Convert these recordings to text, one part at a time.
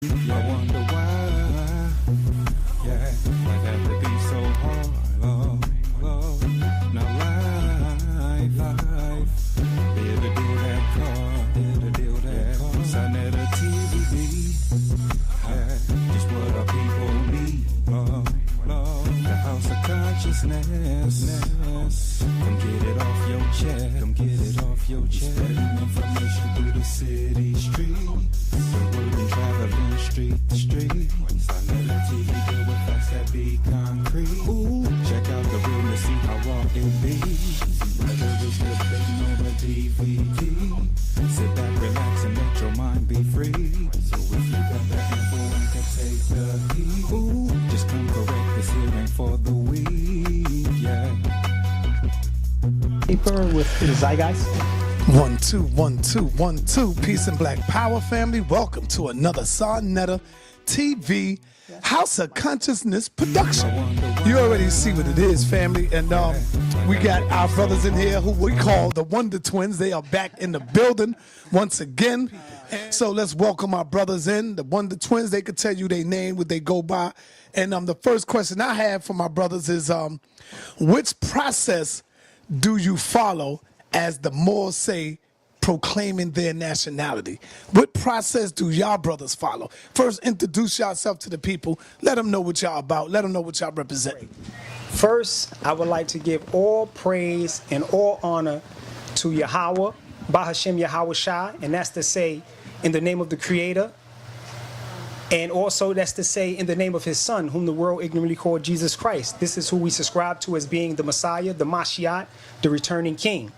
I wonder why, yeah, life had to be so hard, Lord. Now life, here to do that car, sa.neter TV, yeah, just what our people need, Lord, the house of consciousness, come get it off your chest, spreading information through the city streets, the word and traveling street to street, sa.neter TV, deal with facts that be concrete, ooh, check out the realness, see how raw it be, see whether it's debating on the DVD, sit back, relax, and let your mind be free, so if you got the info and can take the heat, ooh, just come correct, this here ain't for the weak, yeah. Paper with the Zeitgeist. 1 2 1 2 1 2. Peace and Black Power, family. Welcome to another sa.neter TV House of Consciousness production. You already see what it is, family. And we got our brothers in here who we call the Wonder Twins. They are back in the building once again. So let's welcome our brothers in, the Wonder Twins. They could tell you their name, what they go by. And the first question I have for my brothers is, which process do you follow as the Moors say, proclaiming their nationality? What process do y'all brothers follow? First, introduce yourself to the people. Let them know what y'all about. Let them know what y'all represent. First, I would like to give all praise and all honor to Yahweh, Bahashem Yahweh Shai, and that's to say, in the name of the Creator, and also that's to say, in the name of His Son, whom the world ignorantly called Jesus Christ. This is who we subscribe to as being the Messiah, the Mashiach, the returning King.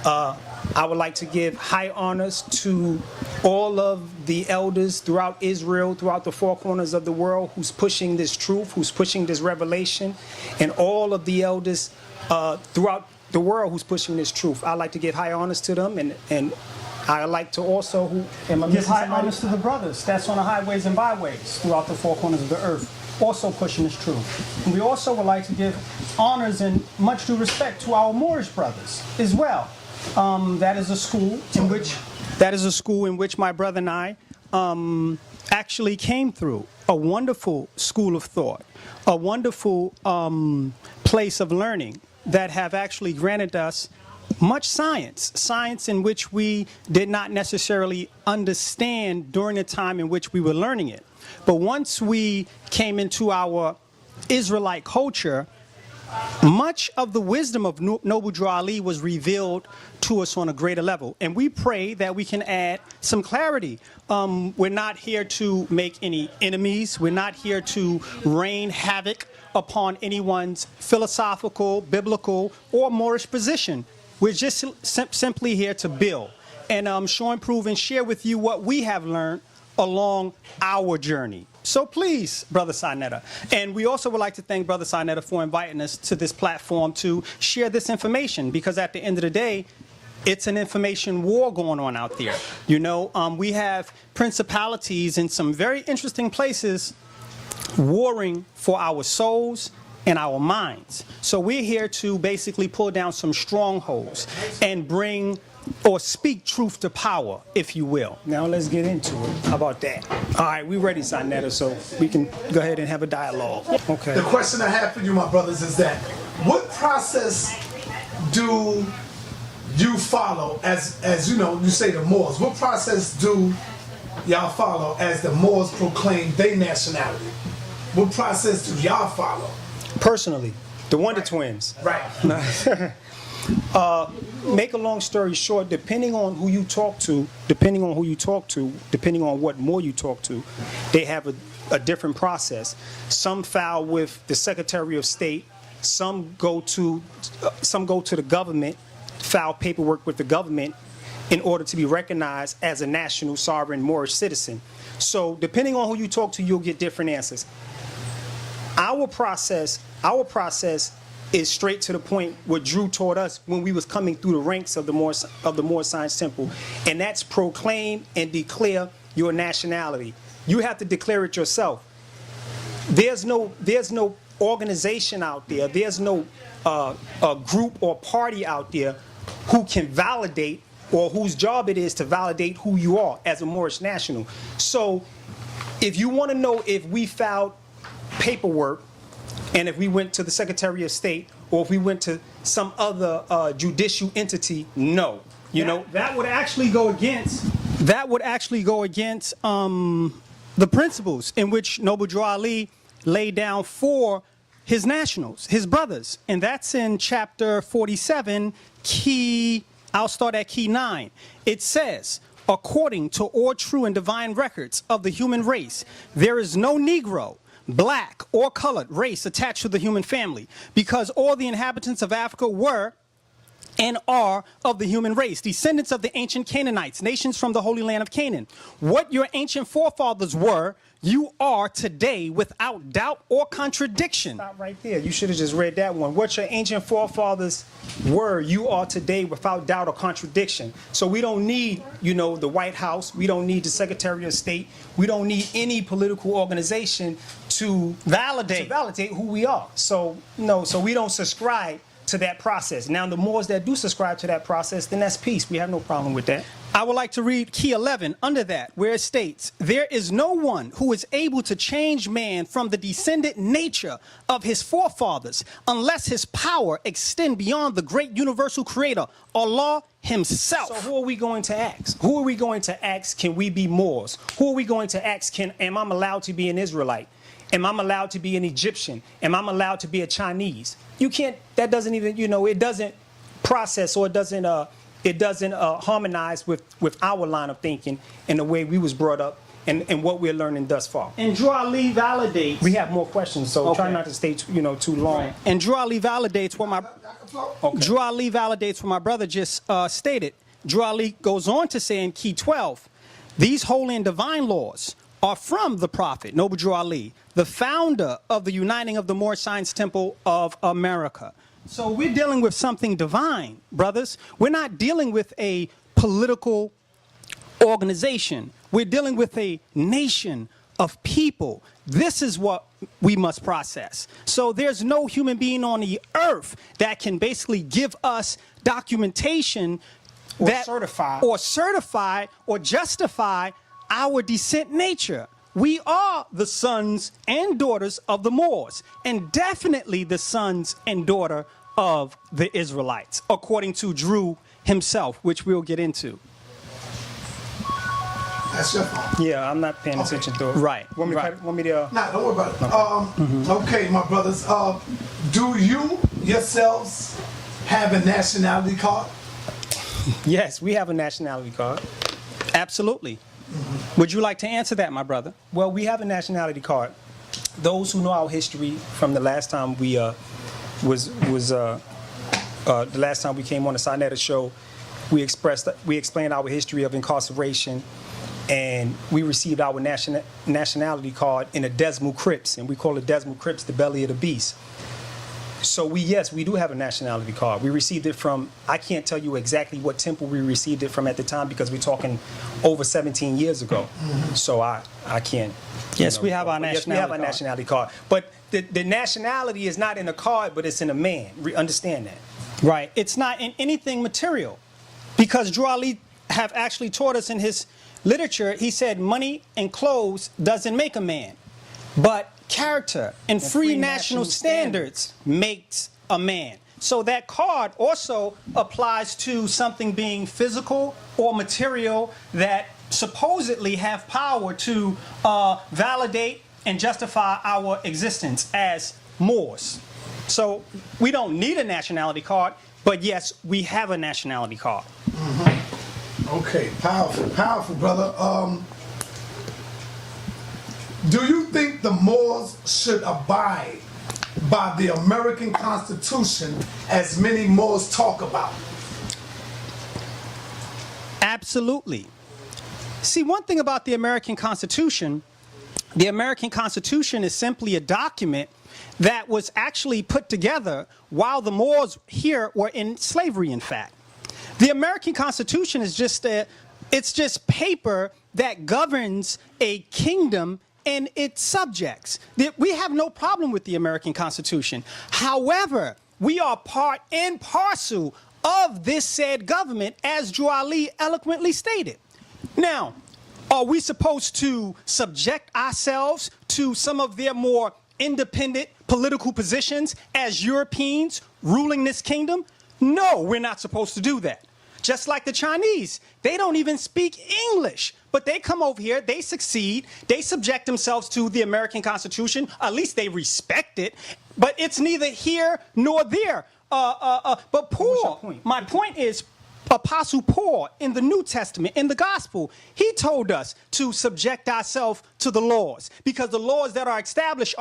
I would like to give high honors to all of the elders throughout Israel, throughout the four corners of the world, who's pushing this truth, who's pushing this revelation, and all of the elders throughout the world who's pushing this truth. I'd like to give high honors to them, and I like to also give high honors to the brothers that's on the highways and byways throughout the four corners of the earth, also pushing this truth. And we also would like to give honors and much due respect to our Moorish brothers as well. That is a school in which my brother and I actually came through. A wonderful school of thought, a wonderful place of learning that have actually granted us much science in which we did not necessarily understand during the time in which we were learning it. But once we came into our Israelite culture, much of the wisdom of Noble Drew Ali was revealed to us on a greater level. And we pray that we can add some clarity. We're not here to make any enemies. We're not here to rain havoc upon anyone's philosophical, biblical, or Moorish position. We're just simply here to build and show, improve, and share with you what we have learned along our journey. So please, Brother sa.neter. And we also would like to thank Brother sa.neter for inviting us to this platform to share this information, because at the end of the day, it's an information war going on out there. You know, we have principalities in some very interesting places warring for our souls and our minds. So we're here to basically pull down some strongholds and bring or speak truth to power, if you will. Now let's get into it. How about that? All right, we ready, sa.neter, so we can go ahead and have a dialogue. Okay. The question I have for you, my brothers, is that what process do you follow as you know, you say the Moors? What process do y'all follow as the Moors proclaim their nationality? What process do y'all follow? Personally, the Wonder Twins. Right. Make a long story short, depending on who you talk to, depending on what more you talk to, they have a different process. Some file with the Secretary of State, some go to the government, file paperwork with the government in order to be recognized as a national sovereign Moorish citizen. So depending on who you talk to, you'll get different answers. Our process is straight to the point what Drew taught us when we was coming through the ranks of the Moor Science Temple, and that's proclaim and declare your nationality. You have to declare it yourself. There's no organization out there. There's no a group or party out there who can validate, or whose job it is to validate who you are as a Moorish national. So If you want to know if we filed paperwork and if we went to the Secretary of State or if we went to some other judicial entity, no. You know, that would actually go against the principles in which Noble Drew Ali laid down for his nationals, his brothers. And that's in chapter 47, I'll start at key 9. It says, according to all true and divine records of the human race, there is no Negro, black, or colored race attached to the human family, because all the inhabitants of Africa were and are of the human race, descendants of the ancient Canaanites, nations from the Holy Land of Canaan. What your ancient forefathers were, you are today without doubt or contradiction. Stop right there. You should have just read that one. What your ancient forefathers were, you are today without doubt or contradiction. So we don't need, you know, the White House. We don't need the Secretary of State. We don't need any political organization to validate who we are. So, no, so we don't subscribe to that process. Now, the Moors that do subscribe to that process, then that's peace. We have no problem with that. I would like to read key 11 under that, where it states, there is no one who is able to change man from the descendant nature of his forefathers unless his power extend beyond the great universal creator, Allah himself. So who are we going to ask? Who are we going to ask, can we be Moors? Who are we going to ask, am I allowed to be an Israelite? Am I allowed to be an Egyptian? Am I allowed to be a Chinese? You can't, that doesn't even, you know, it doesn't process or it doesn't harmonize with our line of thinking and the way we was brought up and what we're learning thus far. And Drew Ali validates. We have more questions, so try not to stay too long. Right. And Drew Ali validates what Drew Ali validates what my brother just stated. Drew Ali goes on to say in key 12, these holy and divine laws are from the Prophet, Noble Drew Ali, the founder of the Uniting of the Moorish Science Temple of America. So we're dealing with something divine, brothers. We're not dealing with a political organization. We're dealing with a nation of people. This is what we must process. So there's no human being on the earth that can basically give us documentation that certify or justify our descent nature. We are the sons and daughters of the Moors, and definitely the sons and daughter of the Israelites, according to Drew himself, which we'll get into. That's your fault. Yeah, I'm not paying attention to it. Right. Want me to? Nah, don't worry about it. Okay, my brothers. Do you yourselves have a nationality card? Yes, we have a nationality card. Absolutely. Would you like to answer that, my brother? Well, we have a nationality card. Those who know our history from the last time we the last time we came on the sa.neter show, we explained our history of incarceration, and we received our nationality card in a decimal crypts, and we call it decimal crypts the belly of the beast. So we do have a nationality card. We received it from, I can't tell you exactly what temple we received it from at the time because we're talking over 17 years ago. So I can't. Yes, we have our nationality Yes, we have our nationality card. But the nationality is not in a card, but it's in a man. Understand that. Right. It's not in anything material. Because Drew Ali have actually taught us in his literature, he said money and clothes doesn't make a man. But character and free national standards makes a man. So that card also applies to something being physical or material that supposedly have power to validate and justify our existence as Moors. So we don't need a nationality card, but yes, we have a nationality card. Okay, powerful, brother. Do you think the Moors should abide by the American Constitution as many Moors talk about? Absolutely. See, one thing about the American Constitution is simply a document that was actually put together while the Moors here were in slavery, in fact. The American Constitution is just paper that governs a kingdom and its subjects. We have no problem with the American Constitution. However, we are part and parcel of this said government, as Drew Ali eloquently stated. Now, Are we supposed to subject ourselves to some of their more independent political positions as Europeans ruling this kingdom? No, we're not supposed to do that. Just like the Chinese, they don't even speak English, but they come over here, they succeed, they subject themselves to the American Constitution, at least they respect it, but it's neither here nor there. But Paul, my point is, Apostle Paul in the New Testament, in the Gospel, he told us to subject ourselves to the laws, because the laws that are established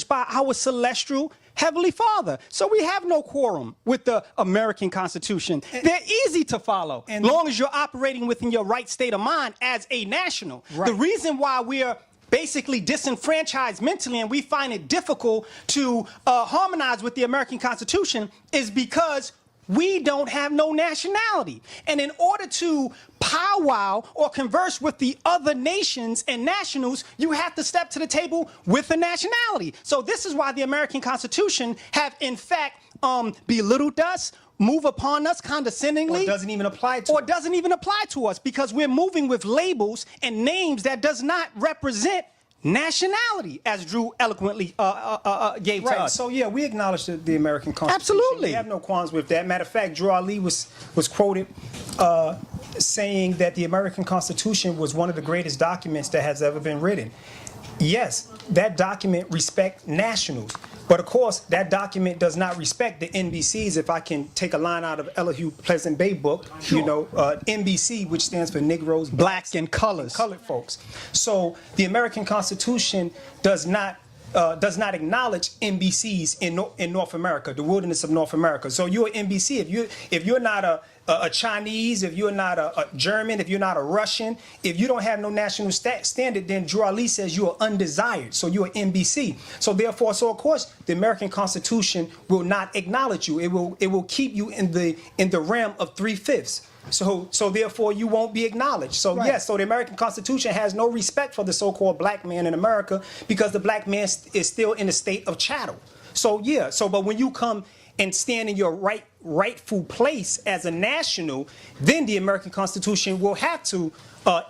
by our celestial Heavenly Father. So we have no quorum with the American Constitution. They're easy to follow, as long as you're operating within your right state of mind as a national. Right. The reason why we're basically disenfranchised mentally and we find it difficult to harmonize with the American Constitution is because we don't have no nationality. And in order to powwow or converse with the other nations and nationals, you have to step to the table with a nationality. So this is why the American Constitution have, in fact, belittled us, move upon us condescendingly. Or doesn't even apply to us. Or doesn't even apply to us, because we're moving with labels and names that does not represent nationality, as Drew eloquently gave to us. So yeah, we acknowledge the American Constitution. Absolutely. We have no qualms with that. Matter of fact, Drew Ali was quoted saying that the American Constitution was one of the greatest documents that has ever been written. Yes, that document respects nationals, but of course that document does not respect the NBCs. If I can take a line out of Elihu Pleasant Bay book, sure. You know, NBC, which stands for Negroes, Black and Colors, colored folks. So the American Constitution does not acknowledge NBCs in North America, the wilderness of North America. So you're an NBC if you're not a Chinese, if you're not a German, if you're not a Russian, if you don't have no national standard, then Drew Ali says you are undesired. So you're an NBC. So therefore, of course, the American Constitution will not acknowledge you. It will keep you in the realm of 3/5. So therefore, you won't be acknowledged. So right. Yes, so the American Constitution has no respect for the so-called black man in America, because the black man is still in a state of chattel. So yeah, but when you come and stand in your rightful place as a national, then the American Constitution will have to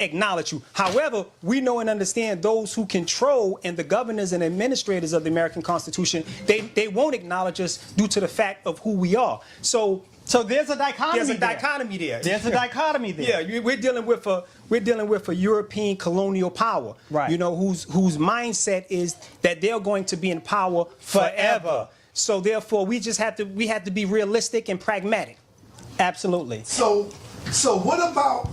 acknowledge you. However, we know and understand those who control and the governors and administrators of the American Constitution, they won't acknowledge us due to the fact of who we are. So there's a dichotomy. There's a dichotomy there. There's a dichotomy there. Yeah, we're dealing with a European colonial power, right? You know, whose mindset is that they're going to be in power forever. So therefore, we have to be realistic and pragmatic. Absolutely. So what about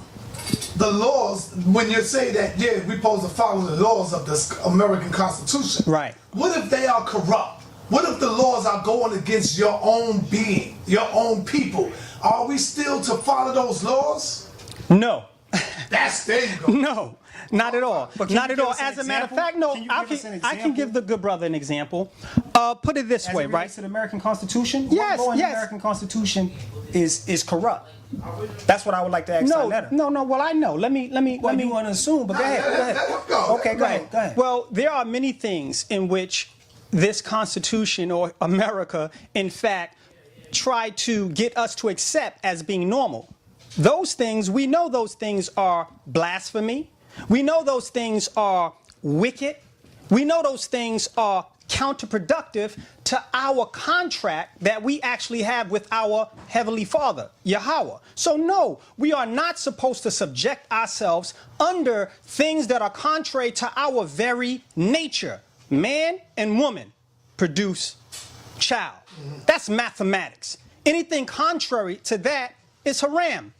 the laws when you say that, yeah, we're supposed to follow the laws of the American Constitution? Right. What if they are corrupt? What if the laws are going against your own being, your own people? Are we still to follow those laws? No. There you go. No, not at all. Not at all. As a matter of fact, no. I can give the good brother an example. Put it this way, right? To the American Constitution? Yes, what law in the American Constitution is corrupt? That's what I would like to ask. No. Well, I know. Let me. Well, you want to assume, but go ahead. Okay, go ahead. Well, there are many things in which this Constitution or America, in fact, tried to get us to accept as being normal. Those things, we know those things are blasphemy. We know those things are wicked. We know those things are counterproductive to our contract that we actually have with our Heavenly Father, Yahweh. So no, we are not supposed to subject ourselves under things that are contrary to our very nature. Man and woman produce child. That's mathematics. Anything contrary to that is haram.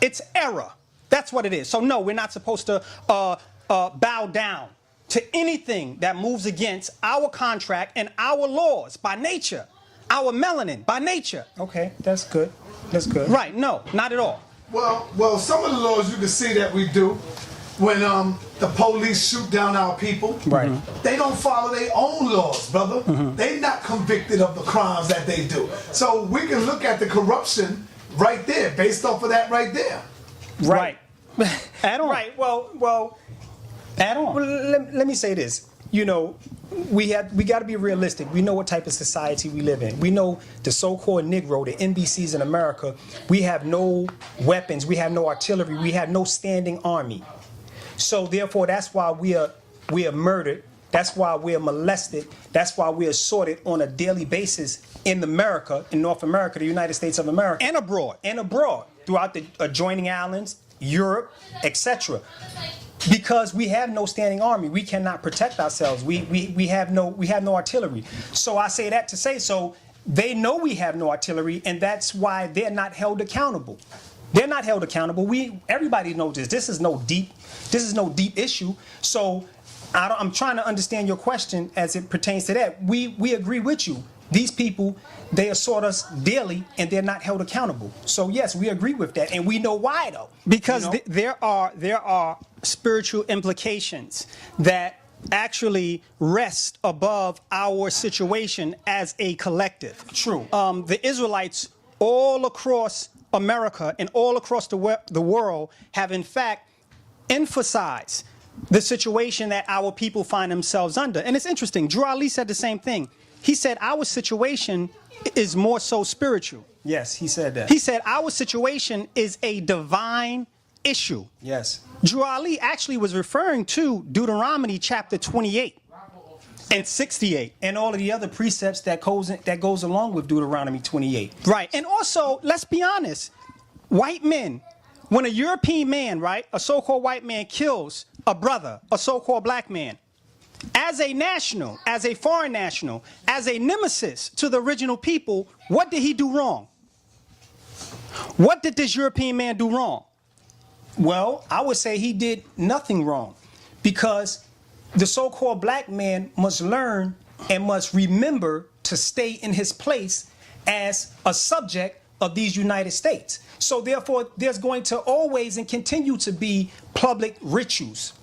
It's error. That's what it is. So no, we're not supposed to bow down to anything that moves against our contract and our laws by nature, our melanin by nature. Okay, that's good. That's good. Right, no, not at all. Well, some of the laws you can see that we do when the police shoot down our people. Right. They don't follow their own laws, brother. They're not convicted of the crimes that they do. So we can look at the corruption right there, based off of that right there. Right. Add on. Right. Well. Add on. Well, let me say this. You know, we got to be realistic. We know what type of society we live in. We know the so-called Negro, the NBCs in America. We have no weapons. We have no artillery. We have no standing army. So therefore, that's why we are murdered. That's why we're molested. That's why we're assaulted on a daily basis in America, in North America, the United States of America. And abroad. And abroad, throughout the adjoining islands, Europe, etc. Because we have no standing army. We cannot protect ourselves. We have no artillery. So I say that to say, so they know we have no artillery, and that's why they're not held accountable. They're not held accountable. Everybody knows this. This is no deep issue. So I'm trying to understand your question as it pertains to that. We agree with you. These people, they assault us daily, and they're not held accountable. So yes, we agree with that, and we know why though. Because there are spiritual implications that actually rest above our situation as a collective. True. The Israelites all across America and all across the world have in fact emphasized the situation that our people find themselves under. And it's interesting, Drew Ali said the same thing. He said our situation is more so spiritual. Yes, he said that. He said our situation is a divine issue. Yes. Drew Ali actually was referring to Deuteronomy chapter 28 and 68. And all of the other precepts that goes along with Deuteronomy 28. Right. And also, let's be honest, white men, when a European man, right, a so-called white man kills a brother, a so-called black man, as a national, as a foreign national, as a nemesis to the original people, what did he do wrong? What did this European man do wrong? Well, I would say he did nothing wrong, because the so-called black man must learn and must remember to stay in his place as a subject of these United States. So therefore, there's going to always and continue to be public rituals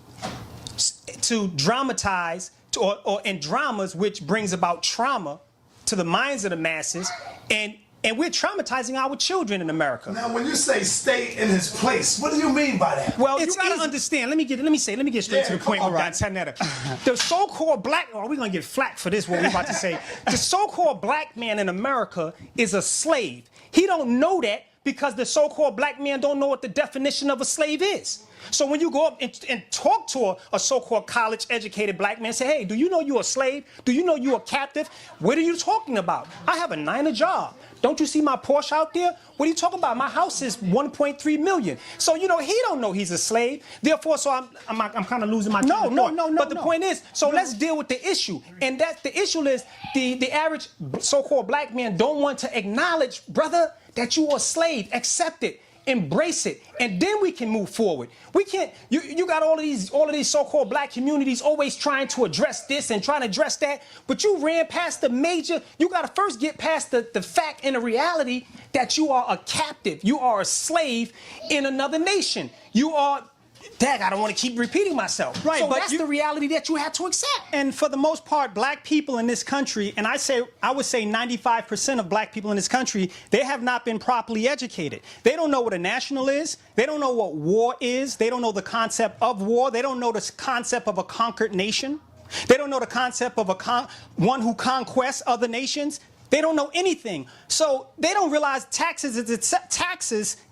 to dramatize or in dramas, which brings about trauma to the minds of the masses, and we're traumatizing our children in America. Now, when you say stay in his place, what do you mean by that? Well, you gotta understand. Let me get straight to the point. All Right. The so-called black. Oh, we're gonna get flack for this. What we're about to say. The so-called black man in America is a slave. He don't know that because the so-called black man don't know what the definition of a slave is. So when you go up and talk to a so-called college-educated black man, say, hey, do you know you're a slave? Do you know you're a captive? What are you talking about? I have a 9 job. Don't you see my Porsche out there? What are you talking about? My house is 1.3 million. So, he don't know he's a slave. Therefore, so I'm kind of losing my train of thought. No. But the point is, let's deal with the issue. And that's the issue is the average so-called black man don't want to acknowledge, brother, that you are a slave. Accept it. Embrace it, and then we can move forward. We can't. You got all of these so-called black communities always trying to address this and trying to address that, but you ran past the major. You got to first get past the fact and the reality that you are a captive. You are a slave in another nation. You are. Dang, I don't want to keep repeating myself. Right, so but that's the reality that you have to accept. And for the most part, black people in this country, and I would say 95% of black people in this country, they have not been properly educated. They don't know what a national is. They don't know what war is. They don't know the concept of war. They don't know the concept of a conquered nation. They don't know the concept of one who conquests other nations. They don't know anything. So they don't realize taxes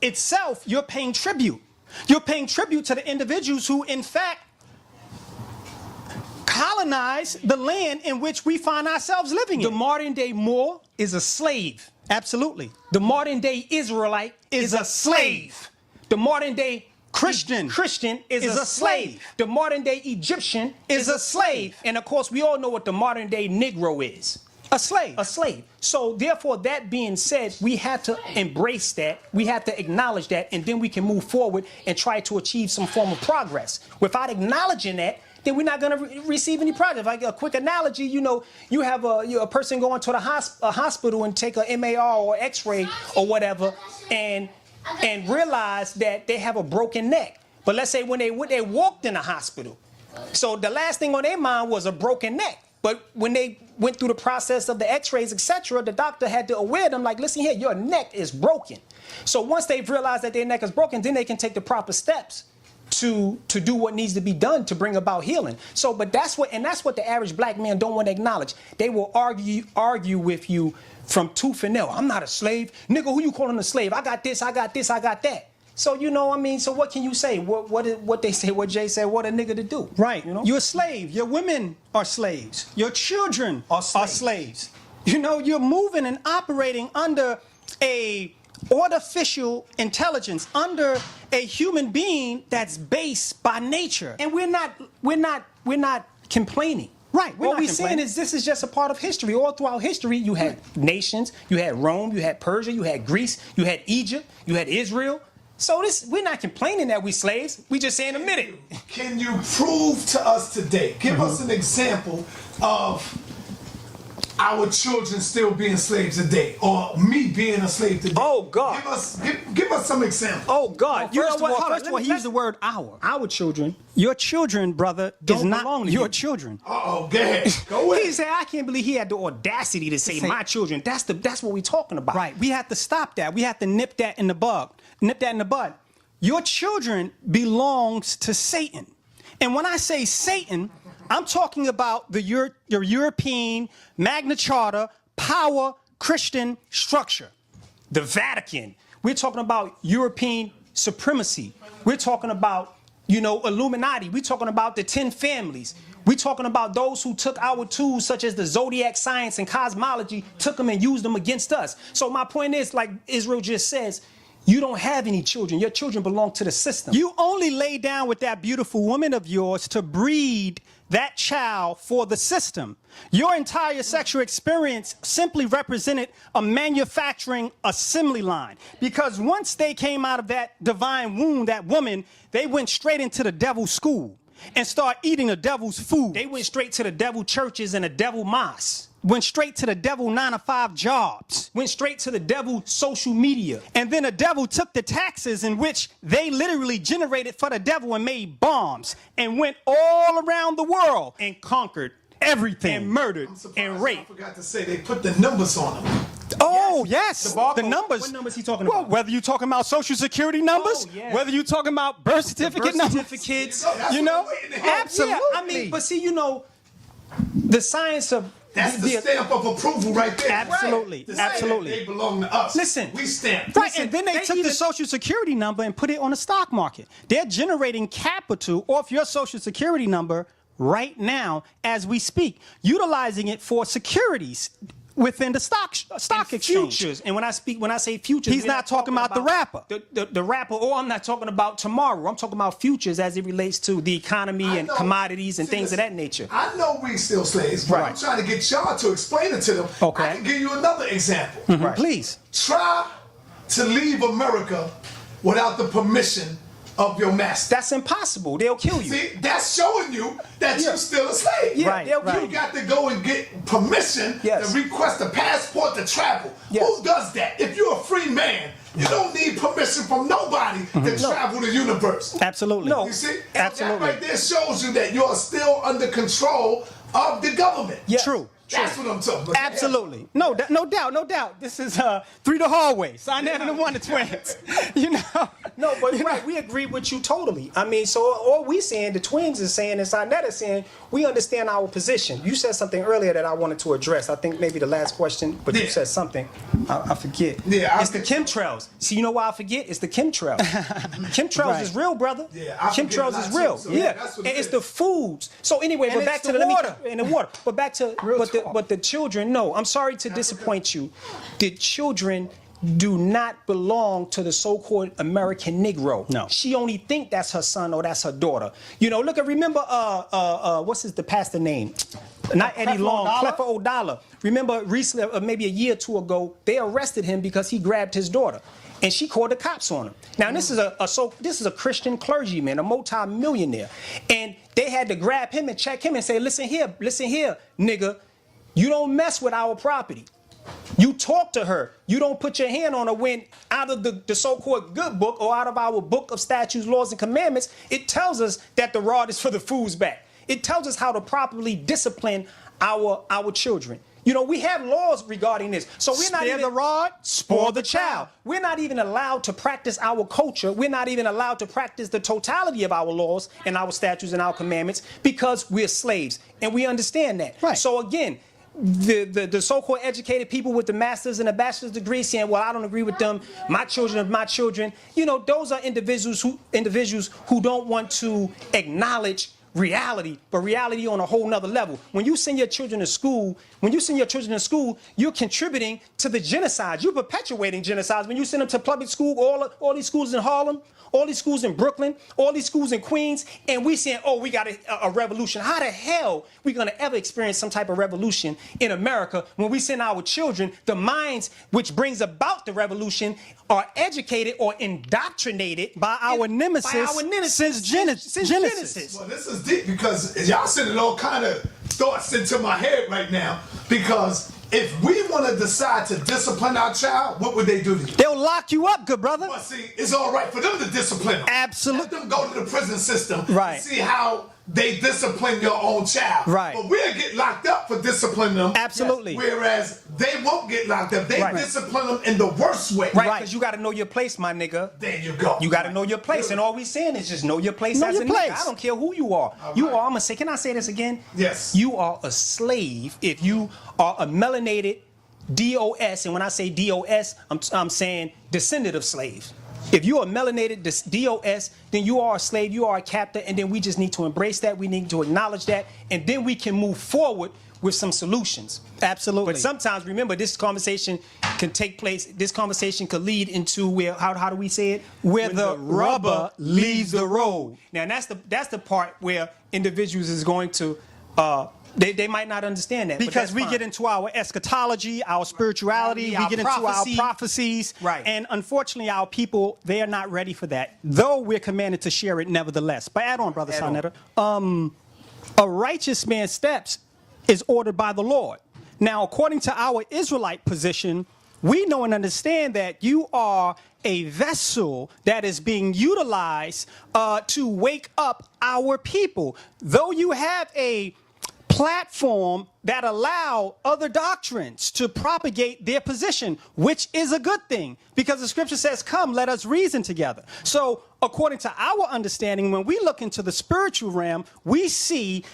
itself, you're paying tribute. You're paying tribute to the individuals who, in fact, colonize the land in which we find ourselves living in. The modern day Moor is a slave. Absolutely. The modern day Israelite is a slave. The modern day Christian is a slave. The modern day Egyptian is a slave. And of course, we all know what the modern day Negro is. A slave. A slave. So therefore, that being said, we have to embrace that. We have to acknowledge that, and then we can move forward and try to achieve some form of progress. Without acknowledging that, then we're not going to receive any progress. Like a quick analogy, you have a person going to the hospital and take a MAR or X-ray or whatever, and realize that they have a broken neck. But let's say when they walked in the hospital, so the last thing on their mind was a broken neck. But when they went through the process of the X-rays, etc., the doctor had to aware them, like, listen here, your neck is broken. So once they've realized that their neck is broken, then they can take the proper steps to do what needs to be done to bring about healing. So, but that's what the average black man don't want to acknowledge. They will argue with you from tooth and nail. I'm not a slave. Nigga, who you calling a slave? I got this, I got this, I got that. So, you know, I mean, so what can you say? What they say, what Jay said, what a nigga to do? Right. You know? You're a slave. Your women are slaves. Your children are slaves. You know, you're moving and operating under a artificial intelligence, under a human being that's based by nature. And we're not complaining. Right. What we're saying is this is just a part of history. All throughout history, you had nations, you had Rome, you had Persia, you had Greece, you had Egypt, you had Israel. So we're not complaining that we slaves. We just saying admit it. Can you prove to us today? Give us an example of our children still being slaves today, or me being a slave today. Oh God! Give us some examples. Oh God! Well, first of all, he used the word "our." Our children. Your children, brother, Don't is not belong to your you. children. Uh-oh, go ahead. Go ahead. He said, I can't believe he had the audacity to say my children. That's what we're talking about. Right. We have to stop that. We have to nip that in the bud. Your children belongs to Satan. And when I say Satan, I'm talking about your European Magna Charta power Christian structure. The Vatican. We're talking about European supremacy. We're talking about, Illuminati. We're talking about the 10 families. We're talking about those who took our tools, such as the zodiac science and cosmology, took them and used them against us. So my point is, like Israel just says, you don't have any children. Your children belong to the system. You only lay down with that beautiful woman of yours to breed that child for the system. Your entire sexual experience simply represented a manufacturing assembly line. Because once they came out of that divine womb, that woman, they went straight into the devil's school and start eating the devil's food. They went straight to the devil churches and the devil mosques. Went straight to the devil 9-to-5 jobs. Went straight to the devil social media. And then the devil took the taxes in which they literally generated for the devil and made bombs and went all around the world and conquered everything and murdered and raped. I forgot to say they put the numbers on them. Oh, yes. The numbers. What numbers he talking well, about? whether you're talking about social security numbers, whether you're talking about birth certificate numbers. Certificates. Absolutely. Yeah, I mean, but see, the science of that's the stamp of approval right there. Absolutely. Right. Absolutely. They belong to us. Listen. We stamp. Right, and then they took the social security number and put it on the stock market. They're generating capital off your social security number right now as we speak, utilizing it for securities within the stock exchange. Futures. And when I say futures, he's not talking about the rapper. The rapper, or I'm not talking about tomorrow. I'm talking about futures as it relates to the economy and commodities and things of that nature. I know we still slaves, but I'm trying to get y'all to explain it to them. Okay. I can give you another example. Right. Please. Try to leave America without the permission of your master. That's impossible. They'll kill you. See, that's showing you that you're still a slave. Yeah, right, You got to go and get permission to request a passport to travel. Yes. Who does that? If you're a free man, you don't need permission from nobody to travel the universe. Absolutely. No. You see? Absolutely. That right there shows you that you're still under control of the government. Yeah. True. That's what I'm talking about. Absolutely. No doubt. This is 3 the hallway. sa.neter and the Wonder Twins. No, but right, we agree with you totally. I mean, so all we saying, the twins is saying, and sa.neter is saying, we understand our position. You said something earlier that I wanted to address. I think maybe the last question, but you said something. I forget. Yeah, it's the chemtrails. See, you know why I forget? It's the chemtrails. Chemtrails is real, brother. Yeah, chemtrails is real. So That's what it's the foods. So anyway, and but back to the water. And the water. But back to but the children. No, I'm sorry to disappoint you. The children do not belong to the so-called American Negro. No. She only think that's her son or that's her daughter. Remember what's the pastor name? Not Eddie Long, Cleffer O'Dollar. Remember recently, maybe a year or two ago, they arrested him because he grabbed his daughter. And she called the cops on him. Now this is a Christian clergyman, a multi-millionaire. And they had to grab him and check him and say, listen here, nigga, you don't mess with our property. You talk to her. You don't put your hand on her when out of the so-called good book or out of our book of statutes, laws, and commandments, it tells us that the rod is for the fool's back. It tells us how to properly discipline our children. We have laws regarding this. So we're not even the rod, spoil the child. We're not even allowed to practice our culture. We're not even allowed to practice the totality of our laws and our statutes and our commandments because we're slaves. And we understand that. Right. So again, the so-called educated people with the master's and a bachelor's degree saying, well, I don't agree with them. My children are my children. You know, those are individuals who don't want to acknowledge reality, but reality on a whole nother level. When you send your children to school, you're contributing to the genocide. You're perpetuating genocides. When you send them to public school, all these schools in Harlem, all these schools in Brooklyn, all these schools in Queens, and we saying, oh, we got a revolution. How the hell we gonna ever experience some type of revolution in America when we send our children, the minds which brings about the revolution, are educated or indoctrinated by our nemesis since Genesis. Well, this is deep because y'all sending all kind of thoughts into my head right now. Because if we want to decide to discipline our child, what would they do to you? They'll lock you up, good brother. Well, see, it's all right for them to discipline them. Absolutely. Let them go to the prison system Right. and see how they discipline your own child. Right. But we'll get locked up for disciplining them. Absolutely. Whereas they won't get locked up. They discipline them in the worst way. Right, because you got to know your place, my nigga. There you go. You got to know your place, and all we saying is just know your place Know as your a place. nigga. I don't care who you are. You are. I'm gonna say. Can I say this again? Yes. You are a slave if you are a melanated DOS, and when I say DOS, I'm saying descendant of slaves. If you're a melanated DOS, then you are a slave, you are a captive, and then we just need to embrace that, we need to acknowledge that, and then we can move forward with some solutions. Absolutely. But sometimes, remember, this conversation can take place, this conversation could lead into where, how do we say it? Where the rubber leaves the road. Now, that's the part where individuals is going to, they might not understand that. Because we get into our eschatology, our spirituality, we get into our prophecies. Right. And unfortunately, our people, they are not ready for that, though we're commanded to share it nevertheless. But add on, Brother sa.neter. A righteous man's steps is ordered by the Lord. Now, according to our Israelite position, we know and understand that you are a vessel that is being utilized to wake up our people. Though you have a platform that allow other doctrines to propagate their position, which is a good thing, because the scripture says, come, let us reason together. So according to our understanding, when we look into the spiritual realm, we see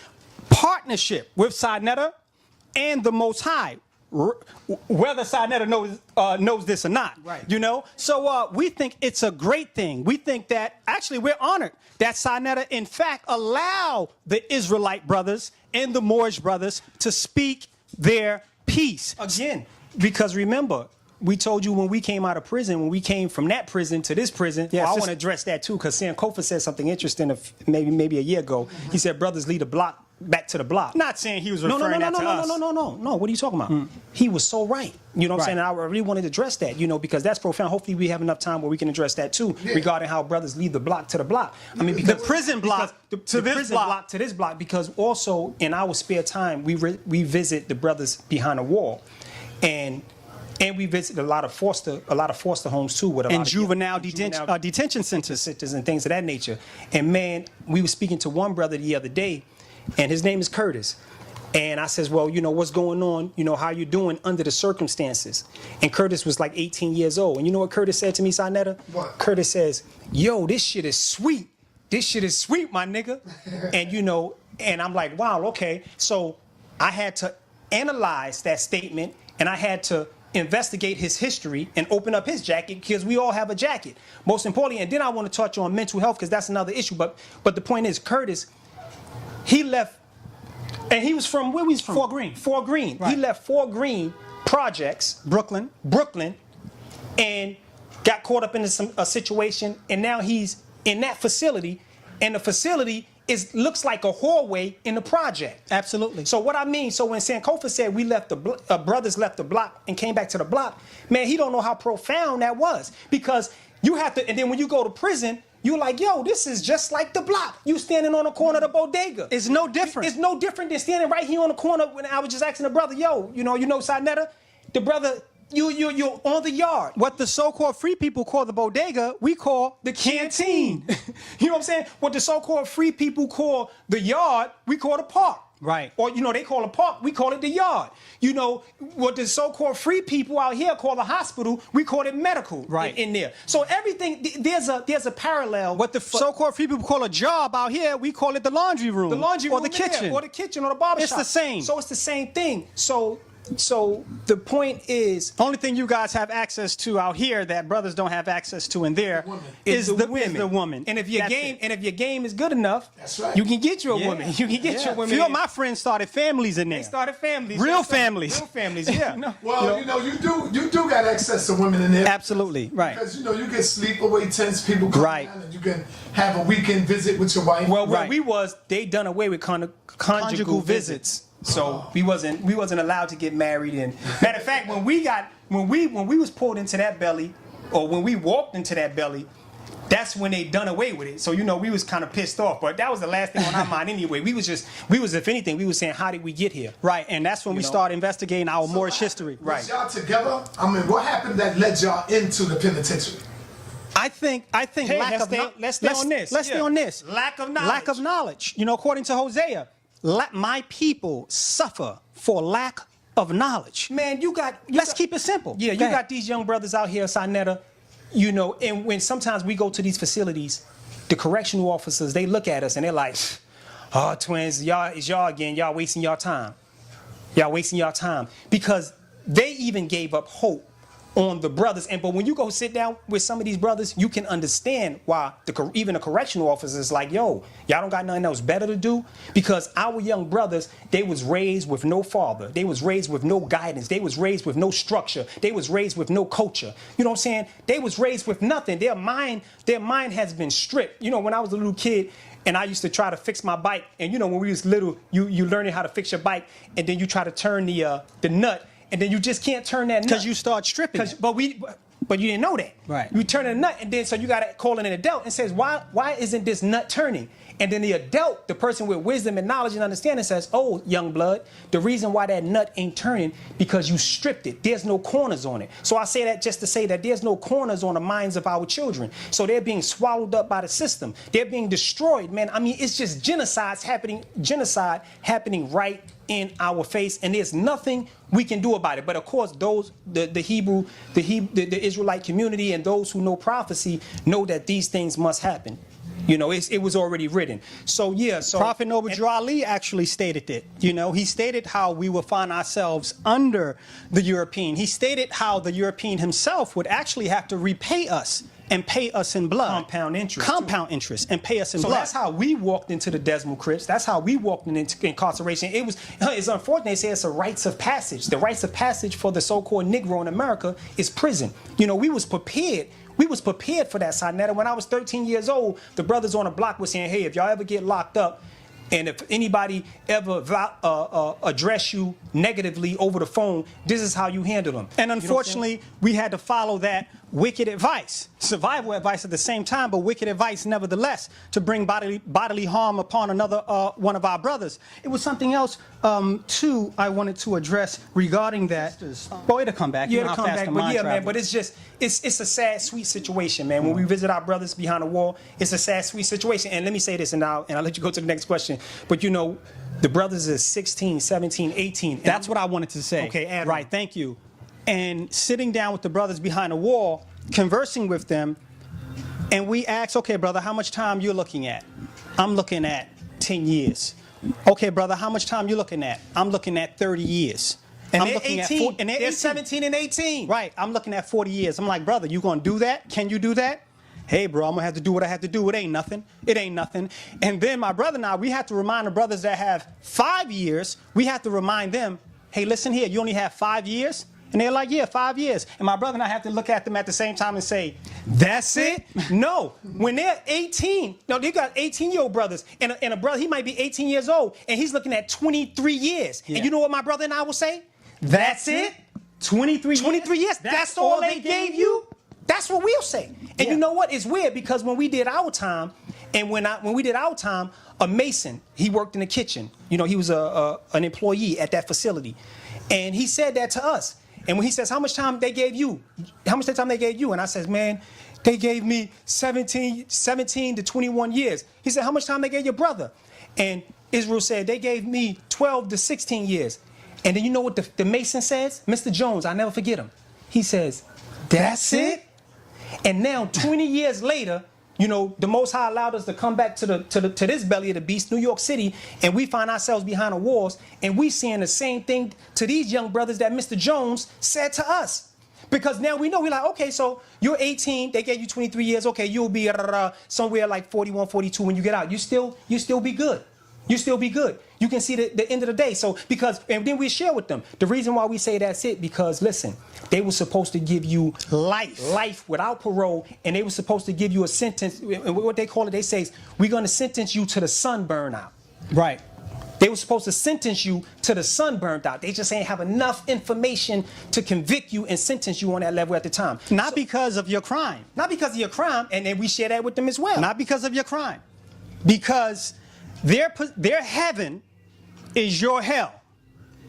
partnership with sa.neter and the Most High, whether sa.neter knows this or not. Right. You know, so we think it's a great thing. We think that actually we're honored that sa.neter in fact allow the Israelite brothers and the Moorish brothers to speak their piece. Again, because remember, we told you when we came out of prison, when we came from that prison to this prison, Yes, I want to address that too, because Sam Kofa said something interesting maybe a year ago. He said brothers lead the block back to the block. Not saying he was referring that to us. No. What are you talking about? He was so right. You know what I'm saying? And I really wanted to address that, you know, because that's profound. Hopefully we have enough time where we can address that too, regarding how brothers leave the block to the block. I mean, because the prison block to this block, because also in our spare time we visit the brothers behind a wall, and we visit a lot of foster homes too, with a lot of juvenile detention centers and things of that nature. And man, we were speaking to one brother the other day, and his name is Curtis. And I says, well, you know, what's going on? You know, how you doing under the circumstances? And Curtis was like 18 years old. And you know what Curtis said to me, sa.neter? What? Curtis says, yo, this shit is sweet. This shit is sweet, my nigga. And, you know, and I'm like, wow, okay. So I had to analyze that statement, and I had to investigate his history and open up his jacket, because we all have a jacket. Most importantly, and then I want to touch on mental health, because that's another issue. But the point is, Curtis, he left, and he was from, where was he from? Fort Greene. Fort Greene. Right. He left Fort Greene Projects, Brooklyn, and got caught up in a situation, and now he's in that facility, and the facility looks like a hallway in the project. Absolutely. So what I mean, so when Sankofa said we left brothers left the block and came back to the block, man, he don't know how profound that was, because you have to, and then when you go to prison, you're like, yo, this is just like the block. You standing on the corner of the bodega. It's no different. It's no different than standing right here on the corner. When I was just asking the brother, yo, you know sa.neter, the brother, you're on the yard. What the so-called free people call the bodega, we call the canteen. You know what I'm saying? What the so-called free people call the yard, we call the park. Right. Or, they call a park, we call it the yard. What the so-called free people out here call the hospital, we call it medical in there. So everything, there's a parallel. What the so-called free people call a job out here, we call it the laundry room. The laundry room or the kitchen. or the kitchen or the barbershop. It's the same. So it's the same thing. So the point is, only thing you guys have access to out here that brothers don't have access to in there is the woman. And if your game is good enough, that's right. you can get you a woman. You can get your women. A few of my friends started families in there. They started families. Real families. Real families, yeah. Well, you do got access to women in there. Absolutely, right. Because you get sleepaway tents, people come down, and you can have a weekend visit with your wife. Well, where we was, they done away with conjugal visits. So we wasn't allowed to get married. And matter of fact, when we was pulled into that belly, or when we walked into that belly, that's when they done away with it. So we was kind of pissed off. But that was the last thing on our mind anyway. We was if anything, we was saying, how did we get here? Right, and that's when we started investigating our Moorish history. Right. Was y'all together? I mean, what happened that led y'all into the penitentiary? I think Hey, lack of let's stay on this. Let's stay on this. Lack of knowledge. Lack of knowledge. According to Hosea, my people suffer for lack of knowledge. Man, let's keep it simple. Yeah, you got these young brothers out here, sa.neter, and when sometimes we go to these facilities, the correctional officers, they look at us and they're like, oh, twins, it's y'all again. Y'all wasting y'all time. Y'all wasting y'all time. Because they even gave up hope on the brothers. But when you go sit down with some of these brothers, you can understand why even the correctional officers is like, yo, y'all don't got nothing else better to do? Because our young brothers, they was raised with no father. They was raised with no guidance. They was raised with no structure. They was raised with no culture. You know what I'm saying? They was raised with nothing. Their mind has been stripped. When I was a little kid, and I used to try to fix my bike, and when we was little, you learning how to fix your bike, and then you try to turn the nut, and then you just can't turn that nut. Because you start stripping. But you didn't know that. Right. You turn a nut, and then so you got to call in an adult and says, why isn't this nut turning? And then the adult, the person with wisdom and knowledge and understanding says, oh, young blood, the reason why that nut ain't turning because you stripped it. There's no corners on it. So I say that just to say that there's no corners on the minds of our children. So they're being swallowed up by the system. They're being destroyed, man. I mean, it's just genocide happening right in our face, and there's nothing we can do about it. But of course, the Israelite community and those who know prophecy know that these things must happen. It was already written. So Prophet Noble Drew Ali actually stated it. He stated how we will find ourselves under the European. He stated how the European himself would actually have to repay us and pay us in blood. Compound interest And pay us in blood. So that's how we walked into the Desmond Crypts. That's how we walked into incarceration. It's unfortunate they say it's a rites of passage. The rites of passage for the so-called Negro in America is prison. We was prepared. We was prepared for that, sa.neter. When I was 13 years old, the brothers on the block were saying, hey, if y'all ever get locked up, and if anybody ever address you negatively over the phone, this is how you handle them. And unfortunately, we had to follow that wicked advice, survival advice at the same time, but wicked advice nevertheless, to bring bodily harm upon another one of our brothers. It was something else, too, I wanted to address regarding that. Well, it'll come back. Yeah, it'll come back. But yeah, man, but it's a sad, sweet situation, man. When we visit our brothers behind the wall, it's a sad, sweet situation. And let me say this, and I'll let you go to the next question. But the brothers is 16, 17, 18. That's what I wanted to say. Okay, Adam. Right, thank you. And sitting down with the brothers behind the wall, conversing with them, and we asked, okay, brother, how much time you're looking at? I'm looking at 10 years. Okay, brother, how much time you looking at? I'm looking at 30 years. And I'm they're looking 18. And they're 17 and 18. Right, I'm looking at 40 years. I'm like, brother, you gonna do that? Can you do that? Hey, bro, I'm gonna have to do what I have to do. It ain't nothing. And then my brother and I, we have to remind the brothers that have 5 years, we have to remind them, hey, listen here, you only have 5 years? And they're like, yeah, 5 years. And my brother and I have to look at them at the same time and say, that's it? No. When they're 18, no, they got 18-year-old brothers. And a brother, he might be 18 years old, and he's looking at 23 years. Yeah. And you know what my brother and I will say? That's it? 23 years? That's all they gave you? That's what we'll say. And you know what? It's weird because when we did our time, a mason, he worked in the kitchen. He was an employee at that facility. And he said that to us. And when he says, how much time they gave you? How much time they gave you? And I says, man, they gave me 17 to 21 years. He said, how much time they gave your brother? And Israel said they gave me 12 to 16 years. And then you know what the Mason says? Mr. Jones, I never forget him. He says, that's it? And now 20 years later, you know, the Most High allowed us to come back to this belly of the beast, New York City, and we find ourselves behind the walls, and we seeing the same thing to these young brothers that Mr. Jones said to us. Because now we know, we're like, okay, so you're 18, they gave you 23 years, okay, you'll be somewhere like 41, 42 when you get out. You still be good. You still be good. You can see the end of the day. So and then we share with them. The reason why we say that's it, because listen, they were supposed to give you life without parole, and they were supposed to give you a sentence, and what they call it, they say, we're going to sentence you to the sun burn out. Right. They were supposed to sentence you to the sun burnt out. They just ain't have enough information to convict you and sentence you on that level at the time. Not because of your crime. Not because of your crime, and then we share that with them as well. Not because of your crime. Because their heaven is your hell.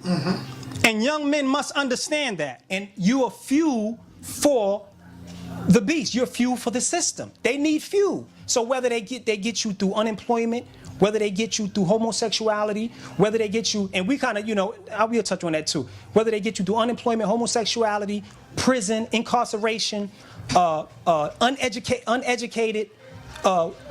Mm-hmm. And young men must understand that. And you are fuel for the beast. You're fuel for the system. They need fuel. So whether they get you through unemployment, whether they get you through homosexuality, whether they get you, and we kind of, you know, I will touch on that too, whether they get you through unemployment, homosexuality, prison, incarceration, uneducated,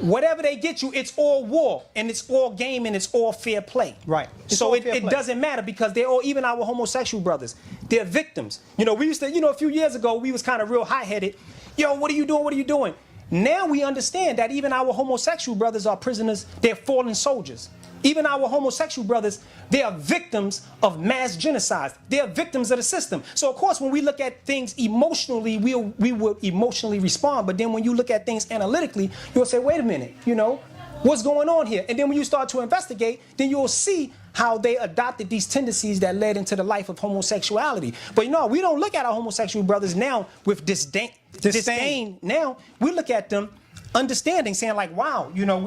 whatever they get you, it's all war, and it's all game, and it's all fair play. Right. So it doesn't matter, because they're all, even our homosexual brothers, they're victims. You know, we used to, you know, a few years ago, we was kind of real hot-headed. Yo, what are you doing? What are you doing? Now we understand that even our homosexual brothers are prisoners. They're fallen soldiers. Even our homosexual brothers, they are victims of mass genocide. They are victims of the system. So, of course, when we look at things emotionally, we will emotionally respond. But then when you look at things analytically, you'll say, wait a minute, you know, what's going on here? And then when you start to investigate, then you'll see how they adopted these tendencies that led into the life of homosexuality. But, you know, we don't look at our homosexual brothers now with disdain. Now we look at them understanding, saying like, wow, you know,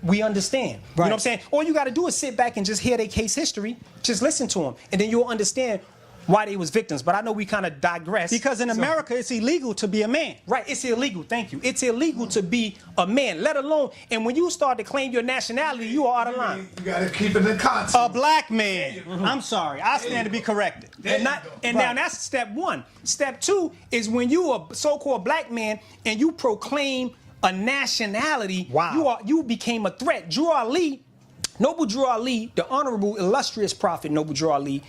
we understand. Right. You know what I'm saying? All you got to do is sit back and just hear their case history, just listen to them, and then you'll understand why they was victims. But I know we kind of digress. Because in America, it's illegal to be a man. Right, it's illegal, thank you. It's illegal to be a man, let alone, and when you start to claim your nationality, you are out of line. You got to keep it in context. A black man. I'm sorry, I stand to be corrected. Now that's step one. Step two is when you are a so-called black man and you proclaim a nationality, wow, you became a threat. Noble Drew Ali, the honorable, illustrious prophet Noble Drew Ali,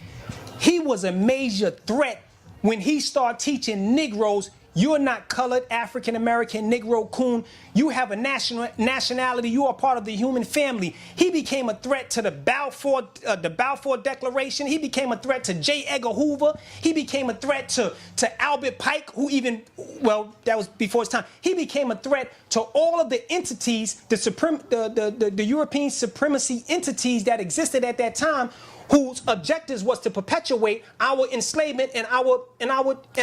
he was a major threat when he started teaching Negroes, you're not colored, African American, Negro, coon. You have a nationality. You are part of the human family. He became a threat to the Balfour Declaration. He became a threat to J. Edgar Hoover. He became a threat to Albert Pike, who that was before his time. He became a threat to all of the entities, the European supremacy entities that existed at that time, whose objectives was to perpetuate our enslavement and our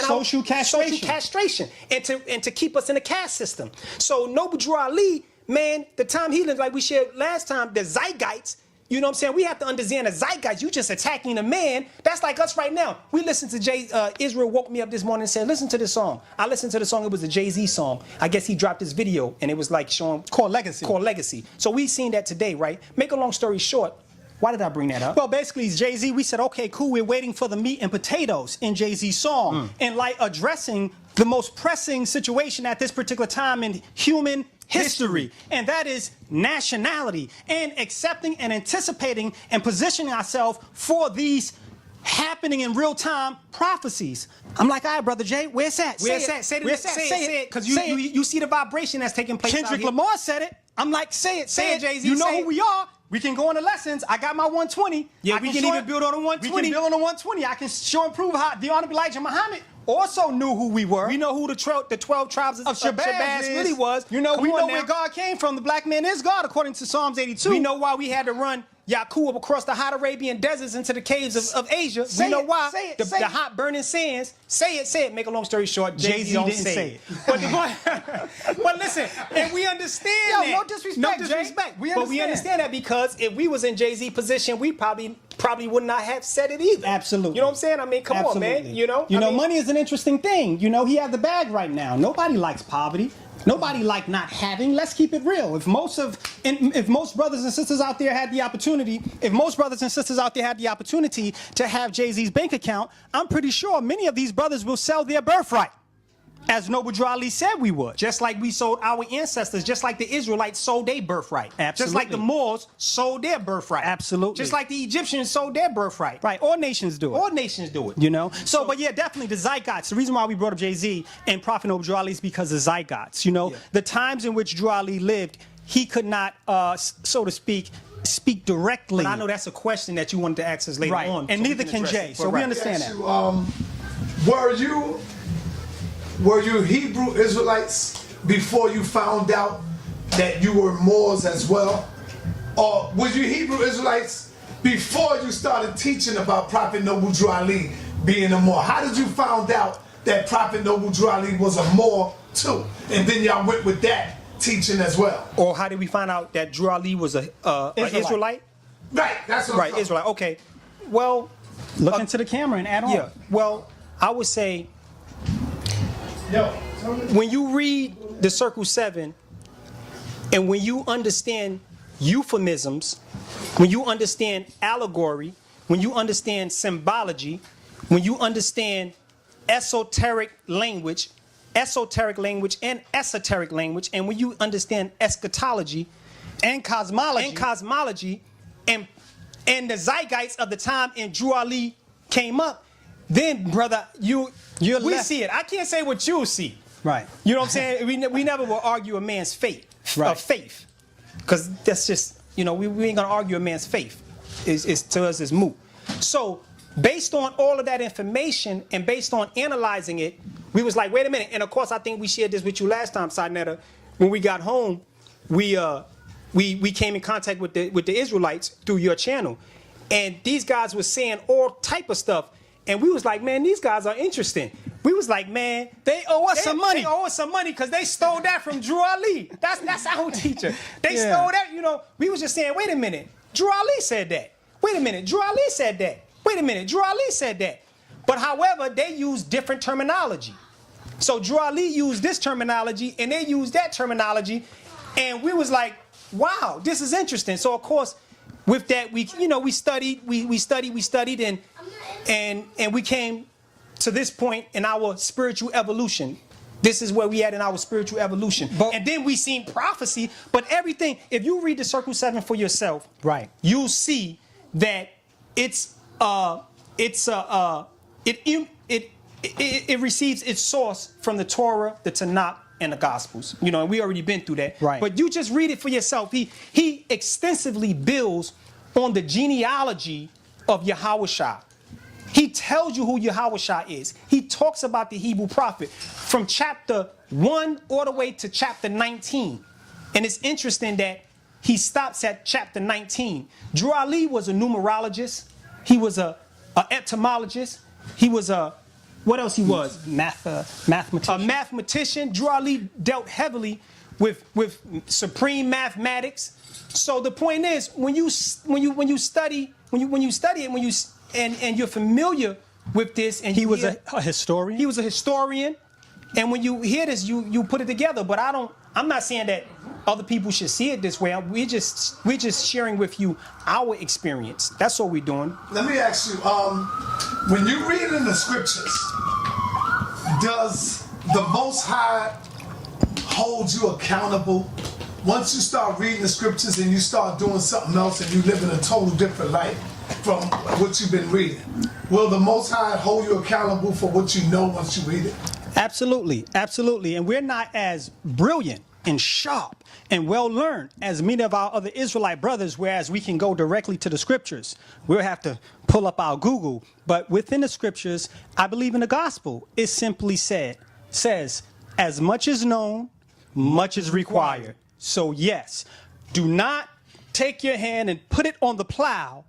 social castration and to keep us in the caste system. So Noble Drew Ali, man, the time he lived, like we shared last time, the zeitgeist, you know what I'm saying? We have to understand the zeitgeist. You just attacking a man. That's like us right now. We listened to Israel woke me up this morning and said, listen to this song. I listened to the song. It was a Jay-Z song. I guess he dropped this video and it was like showing called Legacy. So we seen that today, right? Make a long story short, why did I bring that up? Well, basically, Jay-Z, we said, okay, cool, we're waiting for the meat and potatoes in Jay-Z's song, and like addressing the most pressing situation at this particular time in human history, and that is nationality, and accepting and anticipating and positioning ourselves for these happening in real time prophecies. I'm like, all right, Brother Jay, where's that? Say it. Because you see the vibration that's taking place. Kendrick Lamar said it. I'm like, say it, Jay-Z. You know who we are. We can go into lessons. I got my 120. Yeah, we can even build on the 120. We can build on the 120. I can show and prove how the Honorable Elijah Muhammad also knew who we were. We know who the 12 tribes of Shabazz really was. You know, we know where God came from. The black man is God, according to Psalms 82. We know why we had to run Yaqub across the hot Arabian deserts into the caves of Asia. We know why. The hot burning sands. Say it. Make a long story short, Jay-Z didn't say it. But listen, and we understand that. No disrespect, Jay. We understand that because if we was in Jay-Z's position, we probably would not have said it either. Absolutely. You know what I'm saying? I mean, come on, man. You know, money is an interesting thing. You know, he had the bag right now. Nobody likes poverty. Nobody like not having. Let's keep it real. If most of if most brothers and sisters out there had the opportunity, to have Jay-Z's bank account, I'm pretty sure many of these brothers will sell their birthright, as Noble Drew Ali said we would. Just like we sold our ancestors, just like the Israelites sold their birthright. Absolutely. Just like the Moors sold their birthright. Absolutely. Just like the Egyptians sold their birthright. Right, all nations do it. All nations do it. You know? So, but yeah, definitely the zeitgeist. The reason why we brought up Jay-Z and Prophet Noble Drew Ali is because of zeitgeist. You know, the times in which Drew Ali lived, he could not, so to speak directly. But I know that's a question that you wanted to ask us later on. And neither can Jay. So we understand that. Were you Hebrew Israelites before you found out that you were Moors as well? Or were you Hebrew Israelites before you started teaching about Prophet Noble Drew Ali being a Moor? How did you find out that Prophet Noble Drew Ali was a Moor too? And then y'all went with that teaching as well. Or how did we find out that Drew Ali was an Israelite? Right, that's what Right, Israelite. Okay. Well, look into the camera and add on. Yeah. Well, I would say, when you read the Circle 7, and when you understand euphemisms, when you understand allegory, when you understand symbology, when you understand esoteric language and esoteric language, and when you understand eschatology And cosmology. and the zeitgeist of the time and Drew Ali came up, then brother, we see it. I can't say what you see. Right. You know what I'm saying? We never will argue a man's faith. Because that's just, we ain't gonna argue a man's faith. It's to us is moot. So based on all of that information and based on analyzing it, we was like, wait a minute. And of course, I think we shared this with you last time, sa.neter. When we got home, we came in contact with the Israelites through your channel, and these guys were saying all type of stuff, and we was like, man, these guys are interesting. We was like, man, they owe us some money. They owe us some money because they stole that from Drew Ali. That's our teacher. They stole that. We was just saying, wait a minute, Drew Ali said that. Wait a minute, Drew Ali said that. Wait a minute, Drew Ali said that. But however, they use different terminology. So Drew Ali used this terminology, and they used that terminology, and we was like, wow, this is interesting. So of course, with that, we studied, and we came to this point in our spiritual evolution. This is where we at in our spiritual evolution. And then we seen prophecy, but everything. If you read the Circle 7 for yourself, right, you'll see that it receives its source from the Torah, the Tanakh, and the Gospels. And we already been through that. Right. But you just read it for yourself. He extensively builds on the genealogy of Yahushua. He tells you who Yahushua is. He talks about the Hebrew prophet from chapter 1 all the way to chapter 19. And it's interesting that he stops at chapter 19. Drew Ali was a numerologist. He was a etymologist. He was what else he was? Mathematician. A mathematician. Drew Ali dealt heavily with supreme mathematics. So the point is, when you study it, and you're familiar with this, and he was a historian. He was a historian, and when you hear this, you put it together. But I'm not saying that other people should see it this way. We're just sharing with you our experience. That's all we're doing. Let me ask you, when you read in the scriptures, does the Most High hold you accountable? Once you start reading the scriptures and you start doing something else and you live in a total different life from what you've been reading, will the Most High hold you accountable for what you know once you read it? Absolutely, absolutely. And we're not as brilliant and sharp and well learned as many of our other Israelite brothers, whereas we can go directly to the scriptures. We'll have to pull up our Google. But within the scriptures, I believe in the gospel, it simply says, as much is known, much is required. So yes, do not take your hand and put it on the plow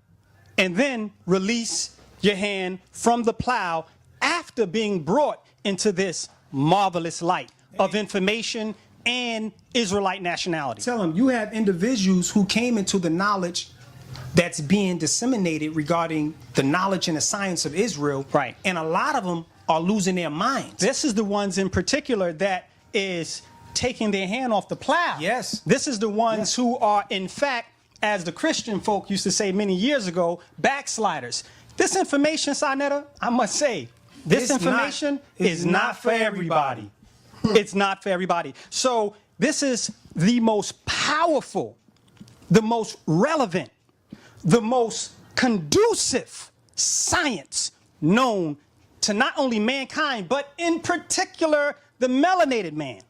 and then release your hand from the plow after being brought into this marvelous light of information and Israelite nationality. Tell them, you have individuals who came into the knowledge that's being disseminated regarding the knowledge and the science of Israel. Right. And a lot of them are losing their minds. This is the ones in particular that is taking their hand off the plow. Yes. This is the ones who are, in fact, as the Christian folk used to say many years ago, backsliders. This information, sa.neter, I must say, this information is not for everybody. It's not for everybody. So this is the most powerful, the most relevant, the most conducive science known to not only mankind, but in particular the melanated man,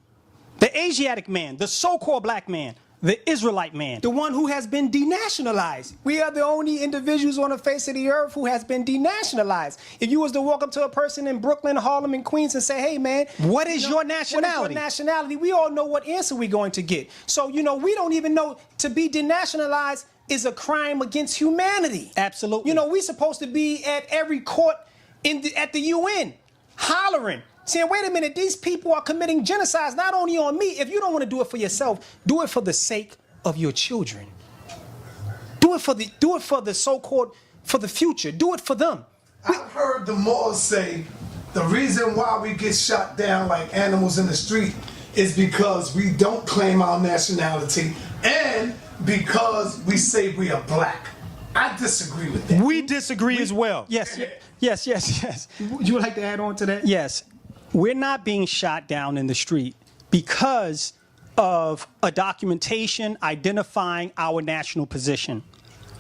the Asiatic man, the so-called black man, the Israelite man. The one who has been denationalized. We are the only individuals on the face of the earth who has been denationalized. If you was to walk up to a person in Brooklyn, Harlem, and Queens and say, hey, man, what is your nationality? What is your nationality? We all know what answer we're going to get. So, we don't even know to be denationalized is a crime against humanity. Absolutely. We're supposed to be at every court at the UN hollering, saying, wait a minute, these people are committing genocides not only on me. If you don't want to do it for yourself, do it for the sake of your children. Do it for the so-called, for the future. Do it for them. I've heard the Moors say the reason why we get shot down like animals in the street is because we don't claim our nationality and because we say we are black. I disagree with that. We disagree as well. Yes. Would you like to add on to that? Yes. We're not being shot down in the street because of a documentation identifying our national position.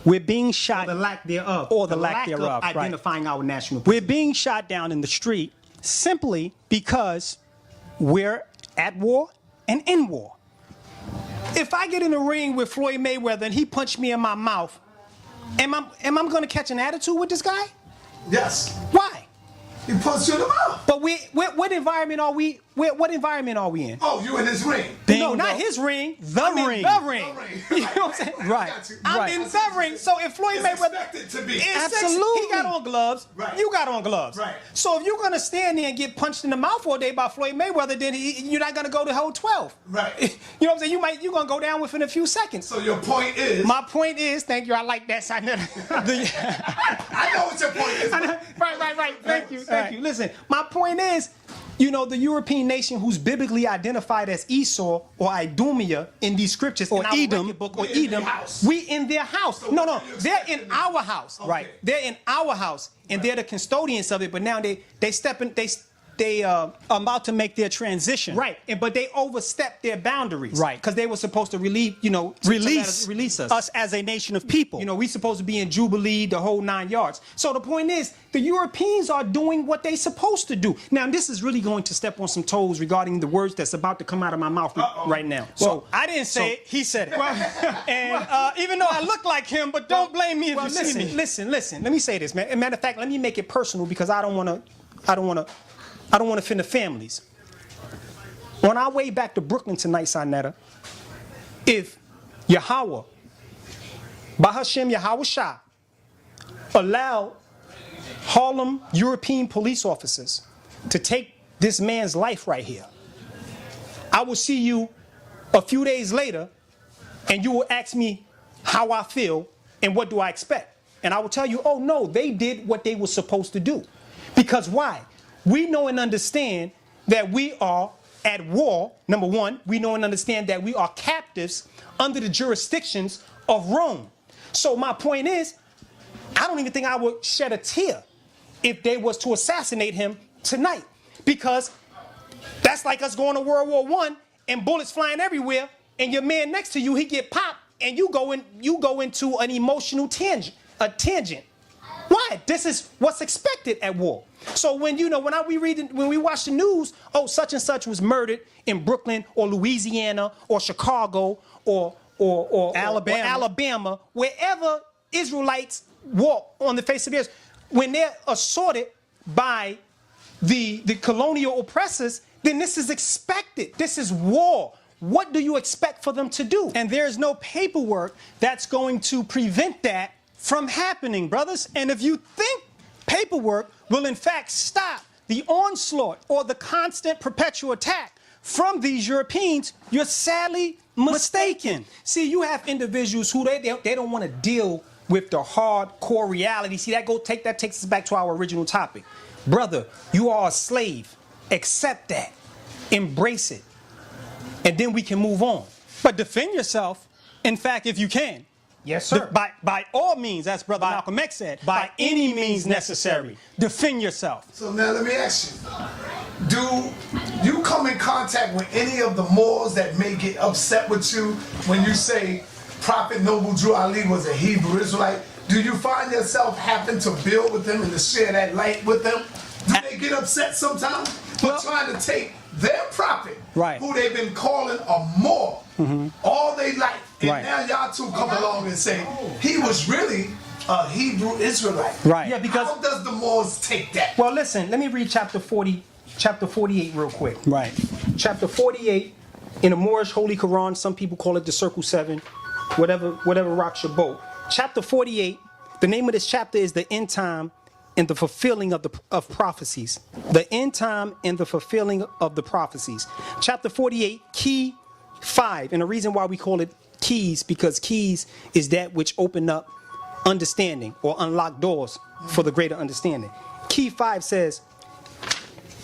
We're being shot... Or the lack thereof. Or the lack thereof, of identifying our national We're position. being shot down in the street simply because we're at war and in war. If I get in the ring with Floyd Mayweather and he punched me in my mouth, am I going to catch an attitude with this guy? Yes. Why? He punched you in the mouth. But what environment are we? What environment are we in? Oh, you in his ring. No, not his ring. The ring. The ring. You know what I'm saying? Right. I'm in the ring. So if Floyd Mayweather, expected to be. Absolutely. he got on gloves. Right. You got on gloves. Right. So if you're gonna stand there and get punched in the mouth all day by Floyd Mayweather, then you're not gonna go to hole 12. Right. You know what I'm saying? You're gonna go down within a few seconds. So your point is. My point is, thank you. I like that side. I know what your point is. Right. Thank you. Listen, my point is, the European nation who's biblically identified as Esau or Idumea in these scriptures, or in our Edom, record book, or we in Edom, their house. we in their house. So No, what do you they're expect in them to our do? house, Okay. right? They're in our house, and they're the custodians of it. But now they about to make their transition. right, but they overstepped their boundaries, Right. Because they were supposed to release us as a nation of people. We supposed to be in Jubilee, the whole 9 yards. So the point is, the Europeans are doing what they're supposed to do. Now, this is really going to step on some toes regarding the words that's about to come out of my mouth right now. Well, I didn't say it. He said it. And even though I look like him, but don't blame me if you see me. Listen. Let me say this, man. As a matter of fact, let me make it personal because I don't want to offend the families. On our way back to Brooklyn tonight, sa.neter, if Yahweh, Bahashem Yahweh Shah, allowed Harlem European police officers to take this man's life right here, I will see you a few days later and you will ask me how I feel and what do I expect. And I will tell you, oh no, they did what they were supposed to do. Because why? We know and understand that we are at war. Number one, we know and understand that we are captives under the jurisdictions of Rome. So my point is, I don't even think I would shed a tear if they was to assassinate him tonight. Because that's like us going to World War I and bullets flying everywhere, and your man next to you, he get popped, and you go into an emotional tangent. Why? This is what's expected at war. So when we watch the news, oh, such and such was murdered in Brooklyn or Louisiana or Chicago or Alabama, wherever Israelites walk on the face of the earth, when they're assaulted by the colonial oppressors, then this is expected. This is war. What do you expect for them to do? And there's no paperwork that's going to prevent that from happening, brothers. And if you think paperwork will in fact stop the onslaught or the constant perpetual attack from these Europeans, you're sadly mistaken. See, you have individuals who they don't want to deal with the hardcore reality. See, that takes us back to our original topic. Brother, you are a slave. Accept that. Embrace it. and then we can move on. But defend yourself, in fact, if you can. Yes, sir. By all means, as Brother Malcolm X said, by any means necessary, defend yourself. So now let me ask you, do you come in contact with any of the Moors that may get upset with you when you say Prophet Noble Drew Ali was a Hebrew Israelite? Do you find yourself having to build with them and to share that light with them? Do they get upset sometimes for trying to take their prophet, right, who they've been calling a Moor all their life, and now y'all two come along and say he was really a Hebrew Israelite? Right. Yeah, because how does the Moors take that? well, listen, let me read chapter 48 real quick. Right. Chapter 48 in the Moorish Holy Quran, some people call it the Circle 7, whatever rocks your boat. Chapter 48, the name of this chapter is the end time and the fulfilling of prophecies. The end time and the fulfilling of the prophecies. Chapter 48, key 5, and the reason why we call it keys, because keys is that which open up understanding or unlock doors for the greater understanding. Key 5 says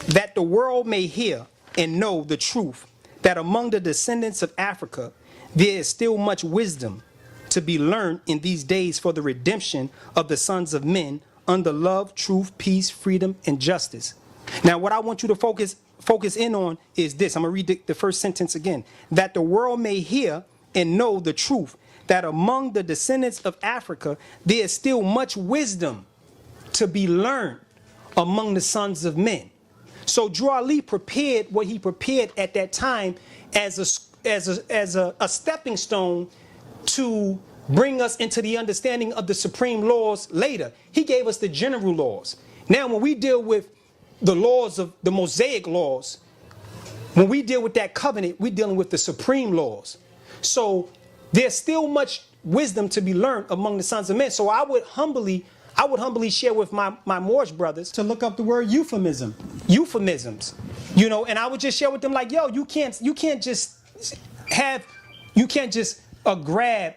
that the world may hear and know the truth, that among the descendants of Africa there is still much wisdom to be learned in these days for the redemption of the sons of men under love, truth, peace, freedom, and justice. Now, what I want you to focus in on is this. I'm going to read the first sentence again. That the world may hear and know the truth, that among the descendants of Africa there is still much wisdom to be learned among the sons of men. So Drew Ali prepared what he prepared at that time as a stepping stone to bring us into the understanding of the supreme laws later. He gave us the general laws. Now, when we deal with the laws of the Mosaic laws, when we deal with that covenant, we're dealing with the supreme laws. So there's still much wisdom to be learned among the sons of men. So I would humbly share with my Moorish brothers To look up the word euphemisms. And I would just share with them like, yo, you can't just grab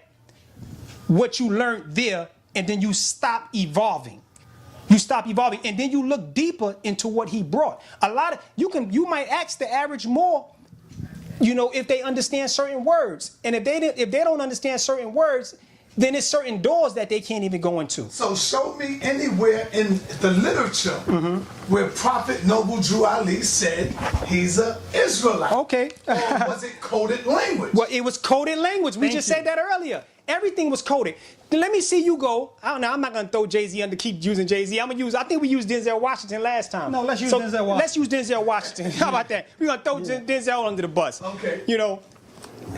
what you learned there and then you stop evolving. And then you look deeper into what he brought. You might ask the average Moor, if they understand certain words. And if they don't understand certain words, then there's certain doors that they can't even go into. So show me anywhere in the literature where Prophet Noble Drew Ali said he's an Israelite. Okay. Or was it coded language? Well, it was coded language. We just said that earlier. Everything was coded. Then let me see you go. I don't know. I'm not going to throw Jay-Z under, keep using Jay-Z. I think we used Denzel Washington last time. No, let's use Denzel Washington. Let's use Denzel Washington. How about that? We're going to throw Denzel under the bus. Okay.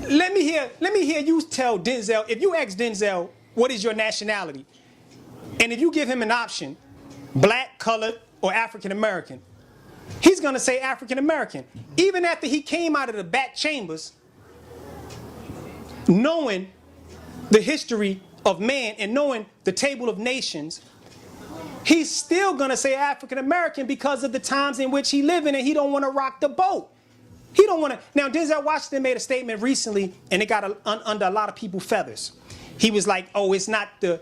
Let me hear you tell Denzel, if you ask Denzel, what is your nationality? And if you give him an option, black, colored, or African American, he's going to say African American. Even after he came out of the back chambers, knowing the history of man and knowing the table of nations, he's still going to say African American because of the times in which he lived in, and he don't want to rock the boat. He don't want to. Now, Denzel Washington made a statement recently, and it got under a lot of people's feathers. He was like, "Oh, it's not the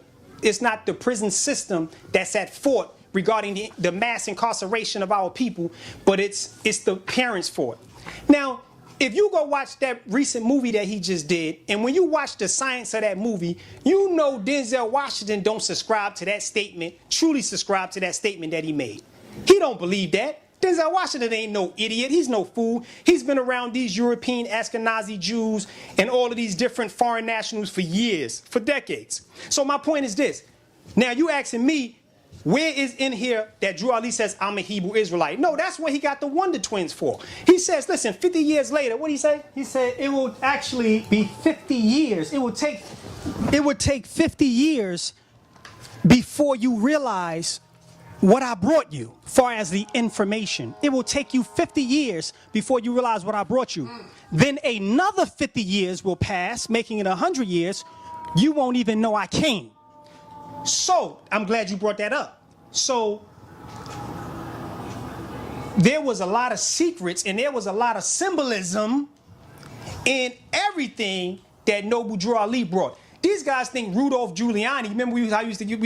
prison system that's at fault regarding the mass incarceration of our people, but it's the parents' fault." Now, if you go watch that recent movie that he just did, and when you watch the science of that movie, you know Denzel Washington don't subscribe to that statement, truly subscribe to that statement that he made. He don't believe that. Denzel Washington ain't no idiot. He's no fool. He's been around these European Ashkenazi Jews and all of these different foreign nationals for years, for decades. So my point is this. Now you asking me, where is in here that Drew Ali says I'm a Hebrew Israelite? No, that's what he got the Wonder Twins for. He says, listen, 50 years later, what did he say? He said it will actually be 50 years. It would take 50 years before you realize what I brought you, far as the information. It will take you 50 years before you realize what I brought you. Then another 50 years will pass, making it 100 years. You won't even know I came. So, I'm glad you brought that up. So, there was a lot of secrets and there was a lot of symbolism in everything that Noble Drew Ali brought. These guys think Rudolph Giuliani. Remember we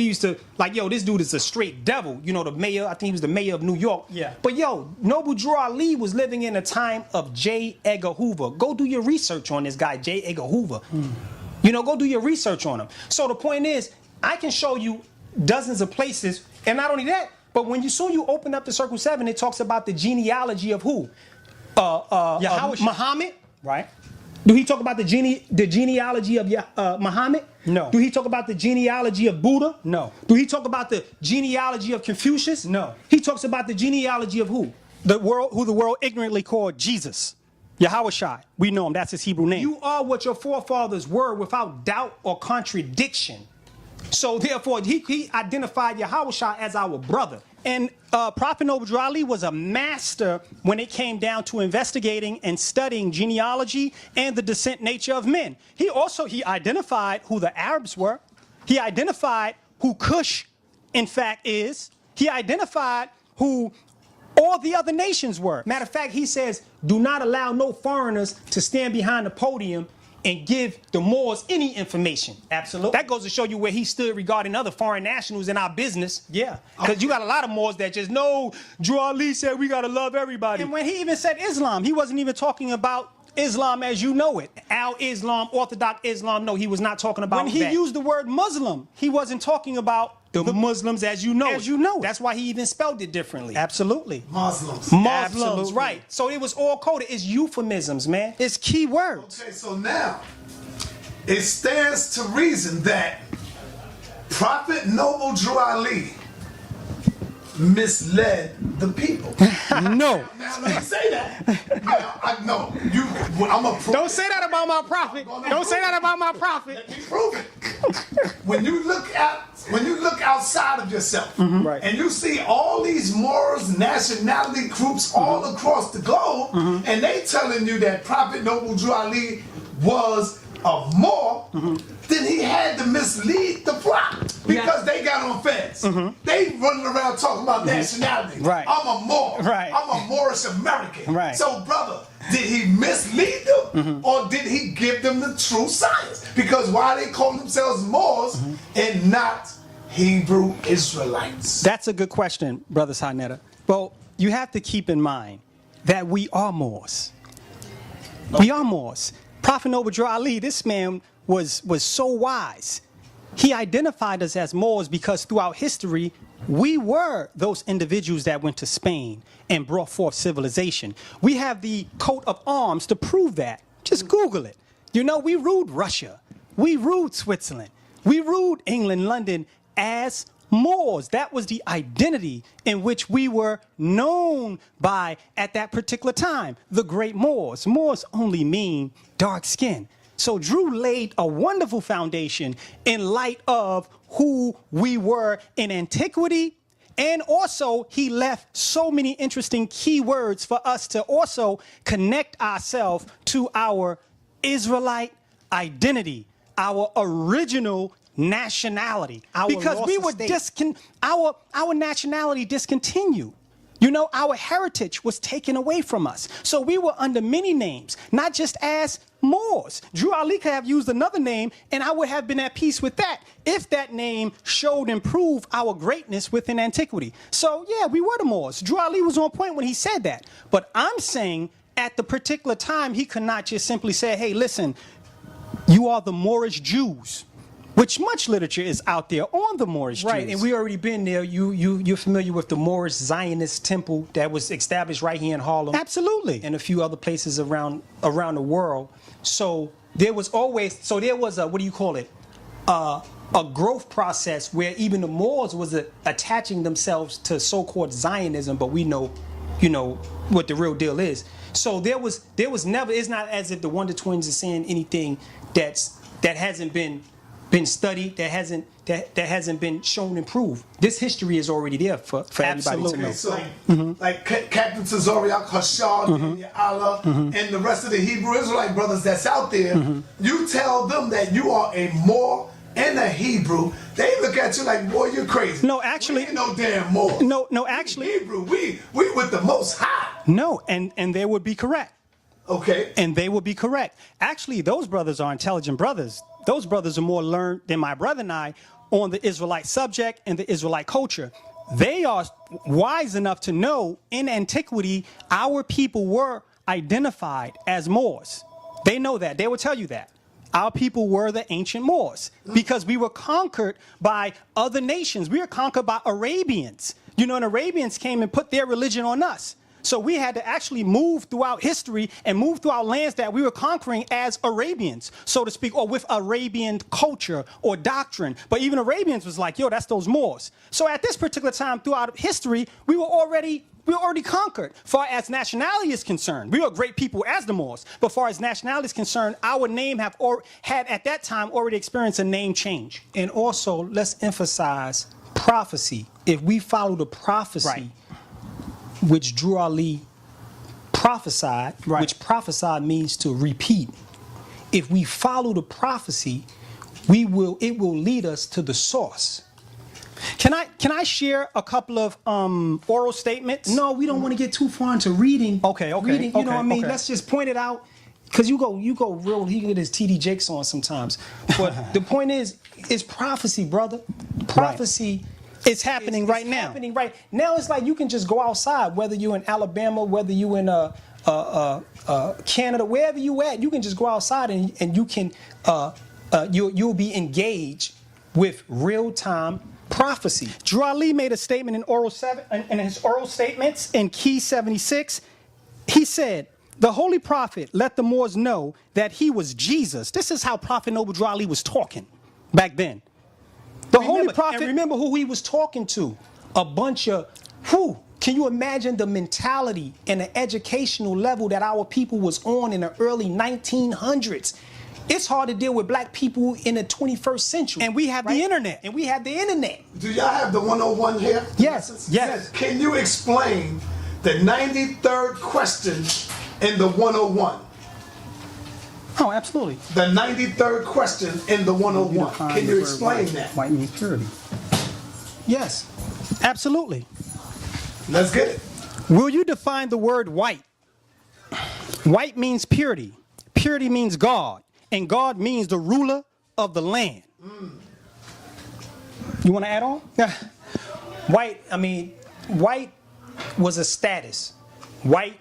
used to like, yo, this dude is a straight devil. You know, the mayor. I think he was the mayor of New York. Yeah. But yo, Noble Drew Ali was living in a time of J. Edgar Hoover. Go do your research on this guy, J. Edgar Hoover. You know, go do your research on him. So the point is, I can show you dozens of places, and not only that, but when you open up the Circle 7, it talks about the genealogy of who? Muhammad. Right. Do he talk about the genealogy of Muhammad? No. Do he talk about the genealogy of Buddha? No. Do he talk about the genealogy of Confucius? No. He talks about the genealogy of who? Who the world ignorantly called Jesus. Yahushua. We know him. That's his Hebrew name. You are what your forefathers were without doubt or contradiction. So therefore, he identified Yahushua as our brother. And Prophet Noble Drew Ali was a master when it came down to investigating and studying genealogy and the descent nature of men. He identified who the Arabs were. He identified who Cush, in fact, is. He identified who all the other nations were. Matter of fact, he says, do not allow no foreigners to stand behind the podium and give the Moors any information. Absolutely. That goes to show you where he stood regarding other foreign nationals in our business. Yeah. Because you got a lot of Moors that just know Drew Ali said we got to love everybody. And when he even said Islam, he wasn't even talking about Islam as you know it. Al-Islam, Orthodox Islam, no, he was not talking about When he that. used the word Muslim, he wasn't talking about the Muslims as you know As you know it. That's why he even spelled it differently. Absolutely. Muslims. Muslims, right. So it was all coded. It's euphemisms, man. It's key words. Okay, so now it stands to reason that Prophet Noble Drew Ali misled the people. No. Now let me say that. Now, I'm a Don't say that about my prophet. Don't say that about my prophet. Let me prove it. When you look outside of yourself, Right. and you see all these Moors, nationality groups all across the globe, and they telling you that Prophet Noble Drew Ali was a Moor, then he had to mislead the flock because they got on feds. They running around talking about nationality. Right. I'm a Moor. Right. I'm a Moorish American. Right. So, brother, did he mislead them or did he give them the true science? Because why they call themselves Moors and not Hebrew Israelites? That's a good question, Brother sa.neter. Well, you have to keep in mind that we are Moors. We are Moors. Prophet Noble Drew Ali, this man was so wise. He identified us as Moors because throughout history, we were those individuals that went to Spain and brought forth civilization. We have the coat of arms to prove that. Just Google it. You know, we ruled Russia. We ruled Switzerland. We ruled England, London as Moors. That was the identity in which we were known by at that particular time. The great Moors. Moors only mean dark skin. So Drew laid a wonderful foundation in light of who we were in antiquity. And also, he left so many interesting keywords for us to also connect ourselves to our Israelite identity, our original nationality. Because we were our nationality discontinued. You know, our heritage was taken away from us. So we were under many names, not just as Moors. Drew Ali could have used another name, and I would have been at peace with that if that name showed and proved our greatness within antiquity. So, yeah, we were the Moors. Drew Ali was on point when he said that. But I'm saying at the particular time, he could not just simply say, hey, listen, you are the Moorish Jews. Which much literature is out there on the Moorish Right, Jews. and we already been there. You're familiar with the Moorish Zionist temple that was established right here in Harlem. Absolutely. And a few other places around the world. So there was a what do you call it? A growth process where even the Moors was attaching themselves to so-called Zionism, but we know, what the real deal is. So there was never. It's not as if the Wonder Twins are saying anything that hasn't been studied, that hasn't been shown and proved. This history is already there for everybody to know. So, like Captain Tazoriak, Hashad, Allah, and the rest of the Hebrew Israelite brothers that's out there, you tell them that you are a Moor and a Hebrew, they look at you like, boy, you're crazy. No, actually, we ain't no damn Moors. No, actually, Hebrew, we with the Most High. No, and they would be correct. Okay. And they would be correct. Actually, those brothers are intelligent brothers. those brothers are more learned than my brother and I on the Israelite subject and the Israelite culture. They are wise enough to know in antiquity our people were identified as Moors. They know that. They will tell you that. Our people were the ancient Moors because we were conquered by other nations. We were conquered by Arabians. You know, and Arabians came and put their religion on us. So we had to actually move throughout history and move throughout lands that we were conquering as Arabians, so to speak, or with Arabian culture or doctrine. But even Arabians was like, yo, that's those Moors. So at this particular time throughout history, we were already conquered. Far as nationality is concerned, we were great people as the Moors. But far as nationality is concerned, our name had at that time already experienced a name change. And also, let's emphasize prophecy. If we follow the prophecy, Right. which Drew Ali prophesied, Right. which prophesied means to repeat. If we follow the prophecy, it will lead us to the source. Can I share a couple of oral statements? No, we don't want to get too far into reading. Okay, Reading, you know what I mean? okay. Let's just point it out. Because you go real, he can get his TD Jakes on sometimes. But the point is, it's prophecy, brother. Prophecy. It's happening right now. Happening right now. It's like you can just go outside, whether you're in Alabama, whether you're in Canada, wherever you at, you can just go outside and you can you'll be engaged with real-time prophecy. Drew Ali made a statement in his oral statements in Key 76. He said, "The Holy Prophet let the Moors know that he was Jesus." This is how Prophet Noble Drew Ali was talking back then. The Holy Prophet. And remember who he was talking to. A bunch of who? Can you imagine the mentality and the educational level that our people was on in the early 1900s? It's hard to deal with black people in the 21st century. And we have the internet. And we have the internet. Do y'all have the 101 here? Yes. Yes. Can you explain the 93rd question in the 101? Oh, absolutely. The 93rd question in the 101. Can you explain that? White means purity. Yes, absolutely. Let's get it. Will you define the word white? White means purity. Purity means God. And God means the ruler of the land. You want to add on? White was a status. White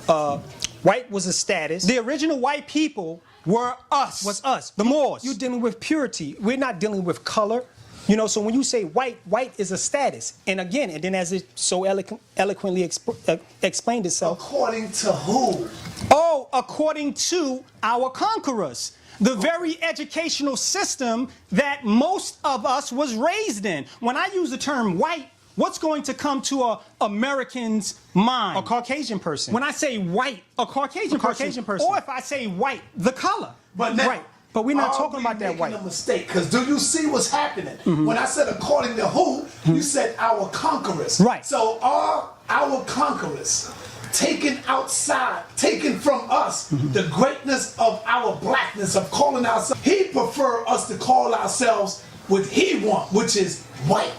was a status. The original white people were us. Was us. The Moors. You're dealing with purity. We're not dealing with color. You know, so when you say white, white is a status. And again, and then as it so eloquently explained itself. According to who? Oh, according to our conquerors. The very educational system that most of us was raised in. When I use the term white, what's going to come to a American's mind? A Caucasian person. When I say white, a Caucasian person. Or if I say white, the color. But now, Right. But we're not talking about that white. A mistake, because do you see what's happening? When I said according to who, you said our conquerors. Right. So are our conquerors taken outside, taken from us, the greatness of our blackness, of calling ourselves? He prefer us to call ourselves what he want, which is white.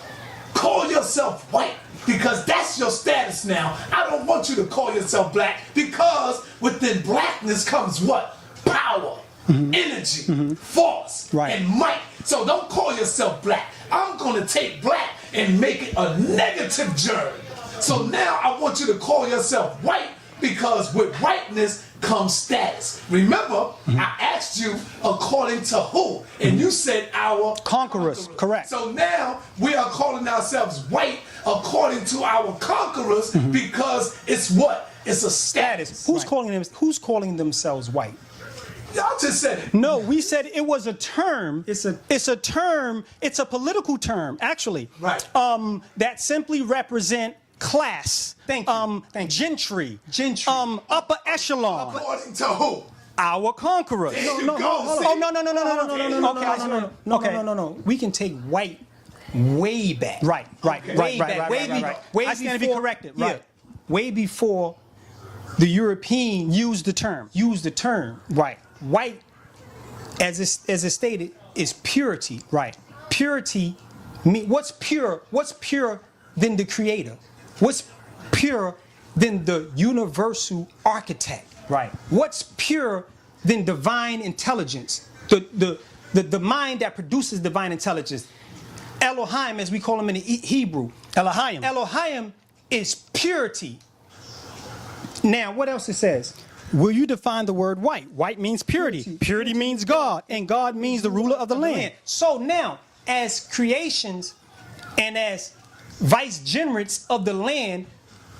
Call yourself white, because that's your status now. I don't want you to call yourself black, because within blackness comes what? Power. Energy, force, and might. So don't call yourself black. I'm going to take black and make it a negative germ. So now I want you to call yourself white, because with whiteness comes status. Remember, I asked you according to who, and you said our Conquerors, correct. So now we are calling ourselves white according to our conquerors, because it's what? It's a status. Who's calling themselves white? Y'all just said it. No, we said it was a term. It's a term. It's a political term, actually. Right. That simply represent class. Thank you. Gentry. Gentry. Upper echelon. According to who? Our conquerors. There you go. Oh No. We can take white way back. Right. Way I stand to be corrected. Yeah, Right. way before the European Use the term. Right. White, as it stated, is purity. Right. Purity. What's pure? What's pure than the Creator? What's pure than the universal architect? Right. What's pure than divine intelligence? the mind that produces divine intelligence. Elohim, as we call him in the Hebrew. Elohim. Elohim is purity. Now, what else it says? Will you define the word white? White means purity. Purity means God, and God means the ruler of the land. So now, as creations and as vicegerents of the land,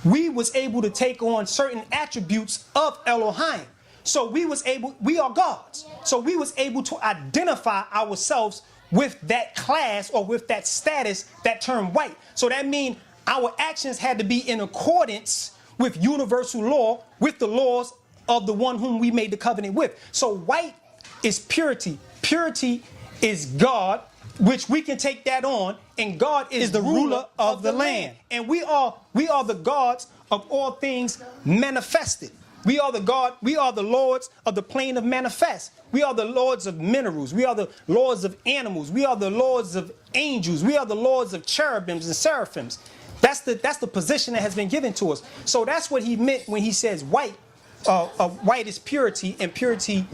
we was able to take on certain attributes of Elohim. So we are gods. So we was able to identify ourselves with that class or with that status, that term white. So that means our actions had to be in accordance with universal law, with the laws of the one whom we made the covenant with. So white is purity. Purity is God, which we can take that on, and God is the ruler of the land. And we are the gods of all things manifested. We are the lords of the plane of manifest. We are the lords of minerals. We are the lords of animals. We are the lords of angels. We are the lords of cherubims and seraphims. That's the position that has been given to us. So that's what he meant when he says white. White is purity, and purity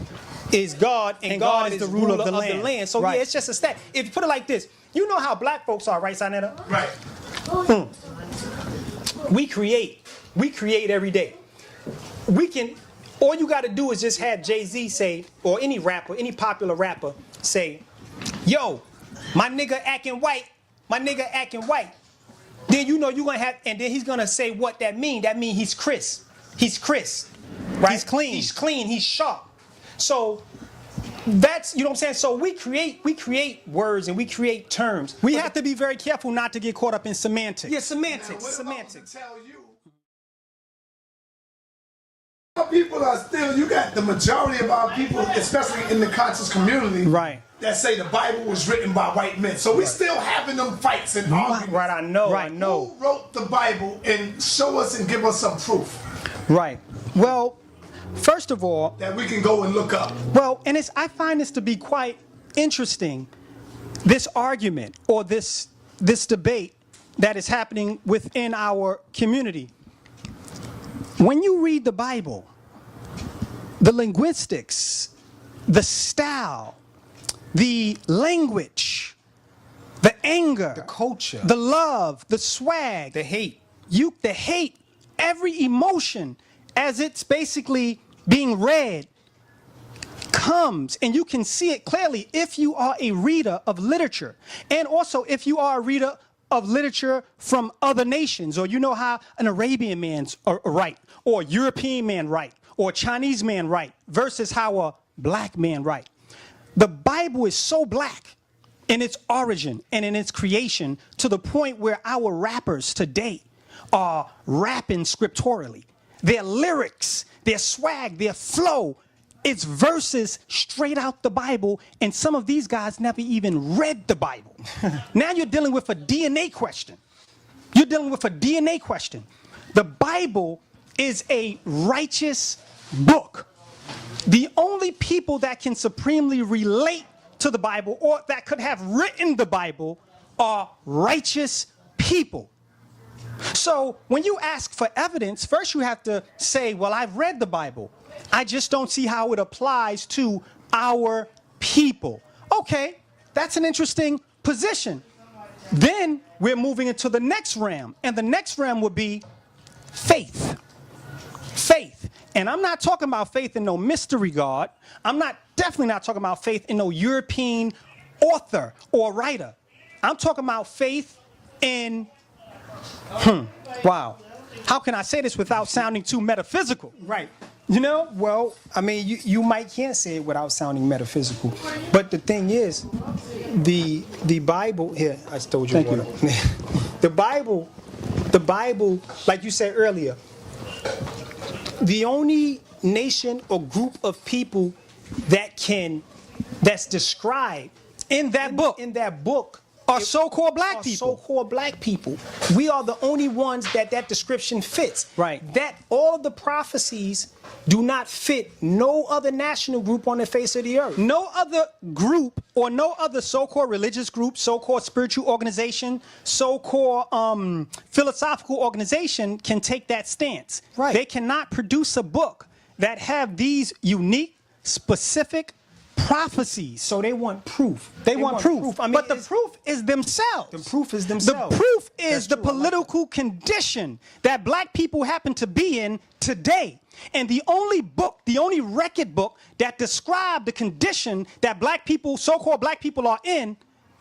is God, and God is the ruler of the land. So yeah, it's just a stat. If you put it like this, you know how black folks are, right, sa.neter? Right. We create every day. All you got to do is just have Jay-Z say, or any rapper, any popular rapper say, yo, my nigga acting white, Then you know you're going to have, and then he's going to say what that mean. That mean he's crisp. Right? He's clean. He's clean, he's sharp. So that's, you know what I'm saying? So we create words and we create terms. We have to be very careful not to get caught up in semantics. Yeah, semantics. Now, what I'm about to tell you, people are still, you got the majority of our people, especially in the conscious community, right, that say the Bible was written by white men. So we still having them fights and arguments. Right, I know. Who wrote the Bible, and show us and give us some proof. Right. Well, first of all, that we can go and look up. Well, and I find this to be quite interesting, this argument or this debate that is happening within our community. When you read the Bible, the linguistics, the style, the language, the anger, the culture, the love, the swag, the hate, every emotion as it's basically being read comes, and you can see it clearly if you are a reader of literature, and also if you are a reader of literature from other nations, or you know how an Arabian man's write, or a European man write, or a Chinese man write, versus how a black man write. The Bible is so black in its origin and in its creation to the point where our rappers today are rapping scripturally. Their lyrics, their swag, their flow, it's verses straight out the Bible, and some of these guys never even read the Bible. Now you're dealing with a DNA question. The Bible is a righteous book. The only people that can supremely relate to the Bible, or that could have written the Bible, are righteous people. So when you ask for evidence, first you have to say, well, I've read the Bible. I just don't see how it applies to our people. Okay, that's an interesting position. Then we're moving into the next realm, and the next realm would be faith. Faith. And I'm not talking about faith in no mystery God. I'm definitely not talking about faith in no European author or writer. I'm talking about faith in, wow. How can I say this without sounding too metaphysical? Right. You know, well, I mean, you can't say it without sounding metaphysical. But the thing is, the Bible, here, I stole your water. The Bible, like you said earlier, the only nation or group of people that's described in that book are so-called black people. So-called black people. We are the only ones that description fits. Right. That all of the prophecies do not fit no other national group on the face of the earth. No other group or no other so-called religious group, so-called spiritual organization, so-called philosophical organization can take that stance. Right. They cannot produce a book that have these unique, specific prophecies. So they want proof. They want proof. I mean, but the proof is themselves. The proof is themselves. The proof is That's the true. I like political condition that black people happen to be in today. And the only book, the only record book that describes the condition that black people, so-called black people, are in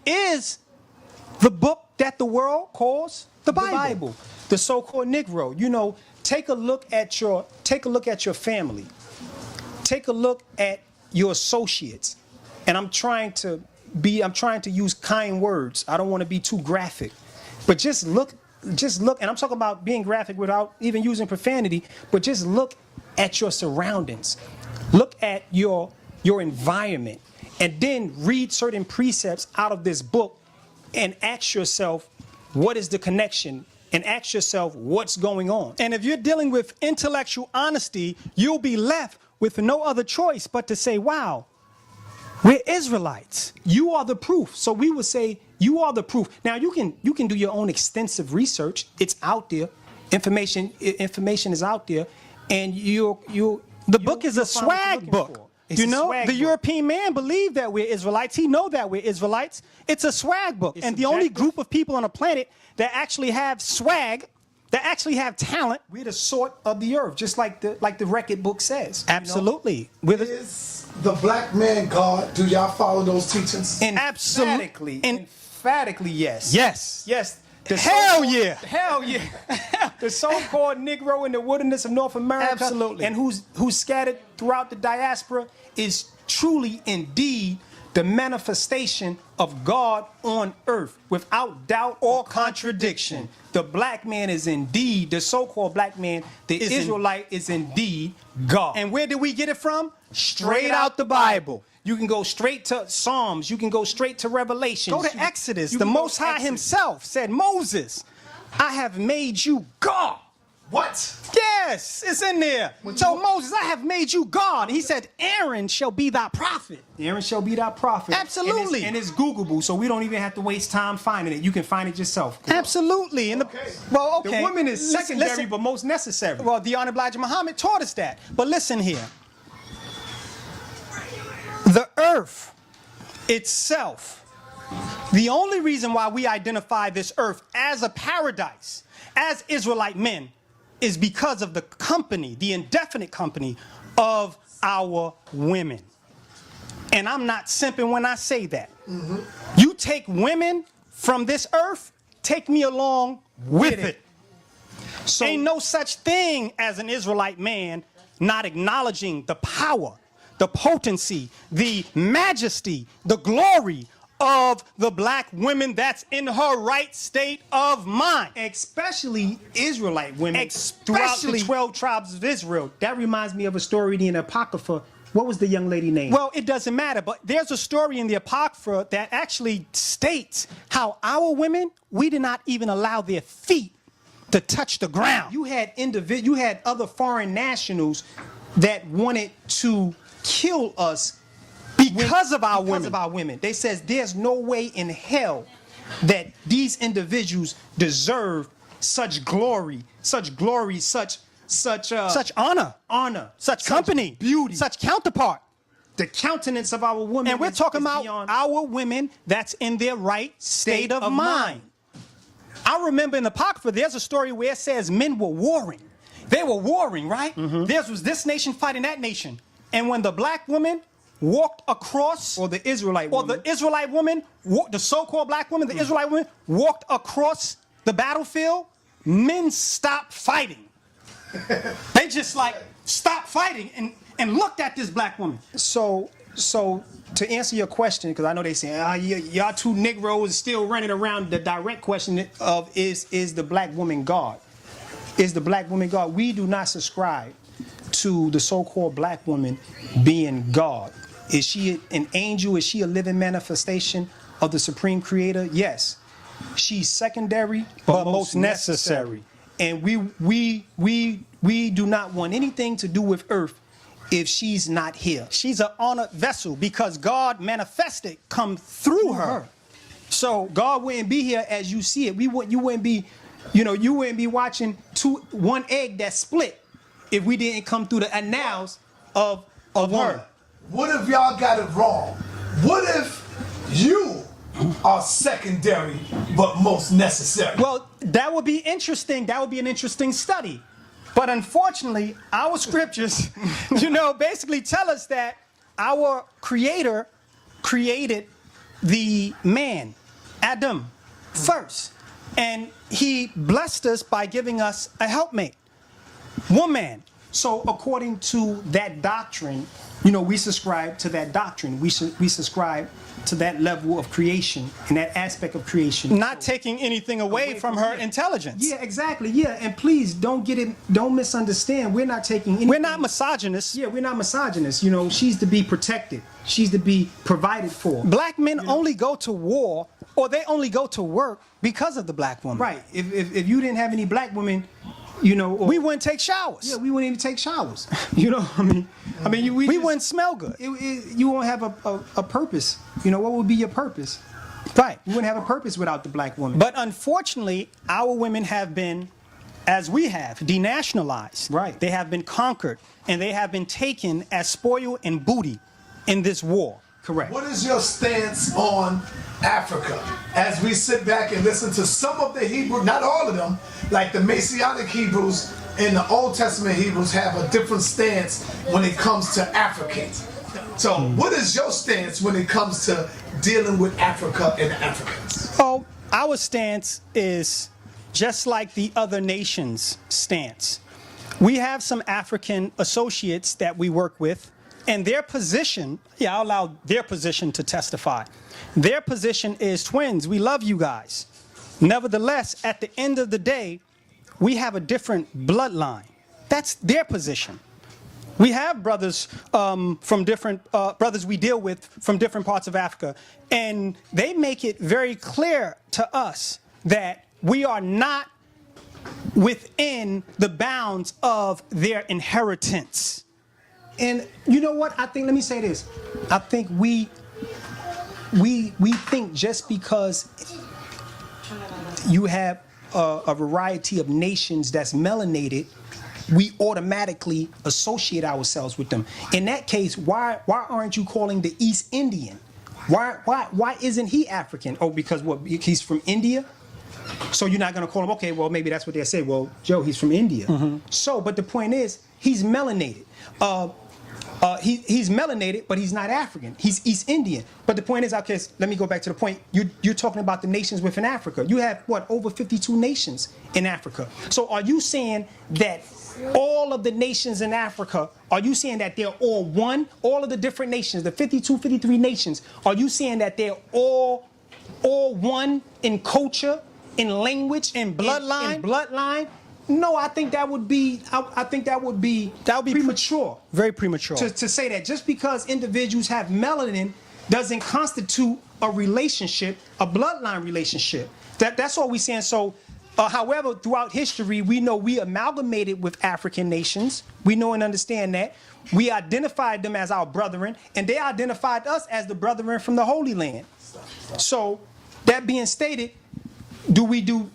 is the book that the world calls the Bible. The so-called Negro. You know, take a look at your family. Take a look at your associates. And I'm trying to use kind words. I don't want to be too graphic. But just look, and I'm talking about being graphic without even using profanity, but just look at your surroundings. Look at your environment, and then read certain precepts out of this book and ask yourself, what is the connection? And ask yourself, what's going on? And if you're dealing with intellectual honesty, you'll be left with no other choice but to say, wow, we're Israelites. You are the proof. So we would say you are the proof. Now you can do your own extensive research. It's out there. Information is out there, and the book is a swag book. You know, the European man believed that we're Israelites. He know that we're Israelites. It's a swag book. And the only group of people on the planet that actually have swag, that actually have talent. We're the salt of the earth, just like the record book says. Absolutely. Is the black man God? Do y'all follow those teachings? Emphatically, yes. Yes. Hell yeah. The so-called Negro in the wilderness of North America, Absolutely. and who's scattered throughout the diaspora, is truly indeed the manifestation of God on earth, without doubt or contradiction. The black man is indeed, the so-called black man, the Israelite is indeed God. And where did we get it from? Straight out the Bible. You can go straight to Psalms. You can go straight to Revelation. Go to Exodus. The Most High himself said, Moses, I have made you God. What? Yes, it's in there. So Moses, I have made you God. He said, Aaron shall be thy prophet. Aaron shall be thy prophet. Absolutely. And it's Googleable, so we don't even have to waste time finding it. You can find it yourself. Absolutely. And The woman is secondary, but most necessary. Well, the Honorable Elijah Muhammad taught us that. But listen here. The earth itself, the only reason why we identify this earth as a paradise, as Israelite men, is because of the company, the indefinite company of our women. And I'm not simping when I say that. Mm-hmm. You take women from this earth, take me along with it. So ain't no such thing as an Israelite man not acknowledging the power, the potency, the majesty, the glory of the black women that's in her right state of mind. Especially Israelite women throughout the 12 tribes of Israel. That reminds me of a story in the Apocrypha. What was the young lady name? Well, it doesn't matter, but there's a story in the Apocrypha that actually states how our women, we did not even allow their feet to touch the ground. You had other foreign nationals that wanted to kill us because of our women. They says there's no way in hell that these individuals deserve such glory, such honor, such company, beauty, such counterpart. The countenance of our women. And we're talking about our women that's in their right state of mind. I remember in the Apocrypha, there's a story where it says men were warring. They were warring, right? Mm-hmm. There was this nation fighting that nation. And when the black woman walked across, or the Israelite woman, the so-called black woman, the Israelite woman, walked across the battlefield, men stopped fighting. They just stopped fighting and looked at this black woman. So to answer your question, because I know they say, y'all two Negroes still running around, the direct question of is the black woman God? Is the black woman God? We do not subscribe to the so-called black woman being God. Is she an angel? Is she a living manifestation of the supreme creator? Yes. She's secondary, but most necessary. And we do not want anything to do with earth if she's not here. She's an honored vessel because God manifested come through her. So God wouldn't be here as you see it. You wouldn't be watching one egg that split if we didn't come through the annals of her. what if y'all got it wrong? What if you are secondary but most necessary? Well, that would be interesting. That would be an interesting study. But unfortunately, our scriptures, basically tell us that our Creator created the man, Adam, first. And he blessed us by giving us a helpmate, woman. So according to that doctrine, we subscribe to that doctrine. We subscribe to that level of creation and that aspect of creation. Not taking anything away from her intelligence. Yeah, exactly. Yeah, and please don't misunderstand. We're not taking anything. We're not misogynists. Yeah, we're not misogynists. She's to be protected. She's to be provided for. Black men only go to war, or they only go to work because of the black woman. Right. If you didn't have any black women, we wouldn't take showers. Yeah, we wouldn't even take showers. We wouldn't smell good. You won't have a purpose. What would be your purpose? Right. You wouldn't have a purpose without the black woman. But unfortunately, our women have been, as we have, denationalized. Right. They have been conquered, and they have been taken as spoil and booty in this war. Correct. What is your stance on Africa? As we sit back and listen to some of the Hebrew, not all of them, like the Messianic Hebrews and the Old Testament Hebrews have a different stance when it comes to Africans. So what is your stance when it comes to dealing with Africa and Africans? Oh, our stance is just like the other nations' stance. We have some African associates that we work with, and their position, I'll allow their position to testify. Their position is, twins, we love you guys. Nevertheless, at the end of the day, we have a different bloodline. That's their position. We have brothers from different, brothers we deal with from different parts of Africa, and they make it very clear to us that we are not within the bounds of their inheritance. And you know what? Let me say this. I think we think just because you have a variety of nations that's melanated, we automatically associate ourselves with them. In that case, why aren't you calling the East Indian? Why isn't he African? Oh, because what? He's from India? So you're not going to call him, okay, well, maybe that's what they say. Well, Joe, he's from India. Mm-hmm. So, but the point is, he's melanated. He's melanated, but he's not African. He's East Indian. But the point is, okay, let me go back to the point. You're talking about the nations within Africa. You have, over 52 nations in Africa. So are you saying that all of the nations in Africa, are you saying that they're all one? All of the different nations, the 52, 53 nations, are you saying that they're all one in culture, in language, in bloodline? In bloodline? No, I think that would be. I think that would be premature. Very premature. To say that just because individuals have melanin doesn't constitute a relationship, a bloodline relationship. That's all we're saying. So, however, throughout history, we know we amalgamated with African nations. We know and understand that. We identified them as our brethren, and they identified us as the brethren from the Holy Land. So, that being stated, do we do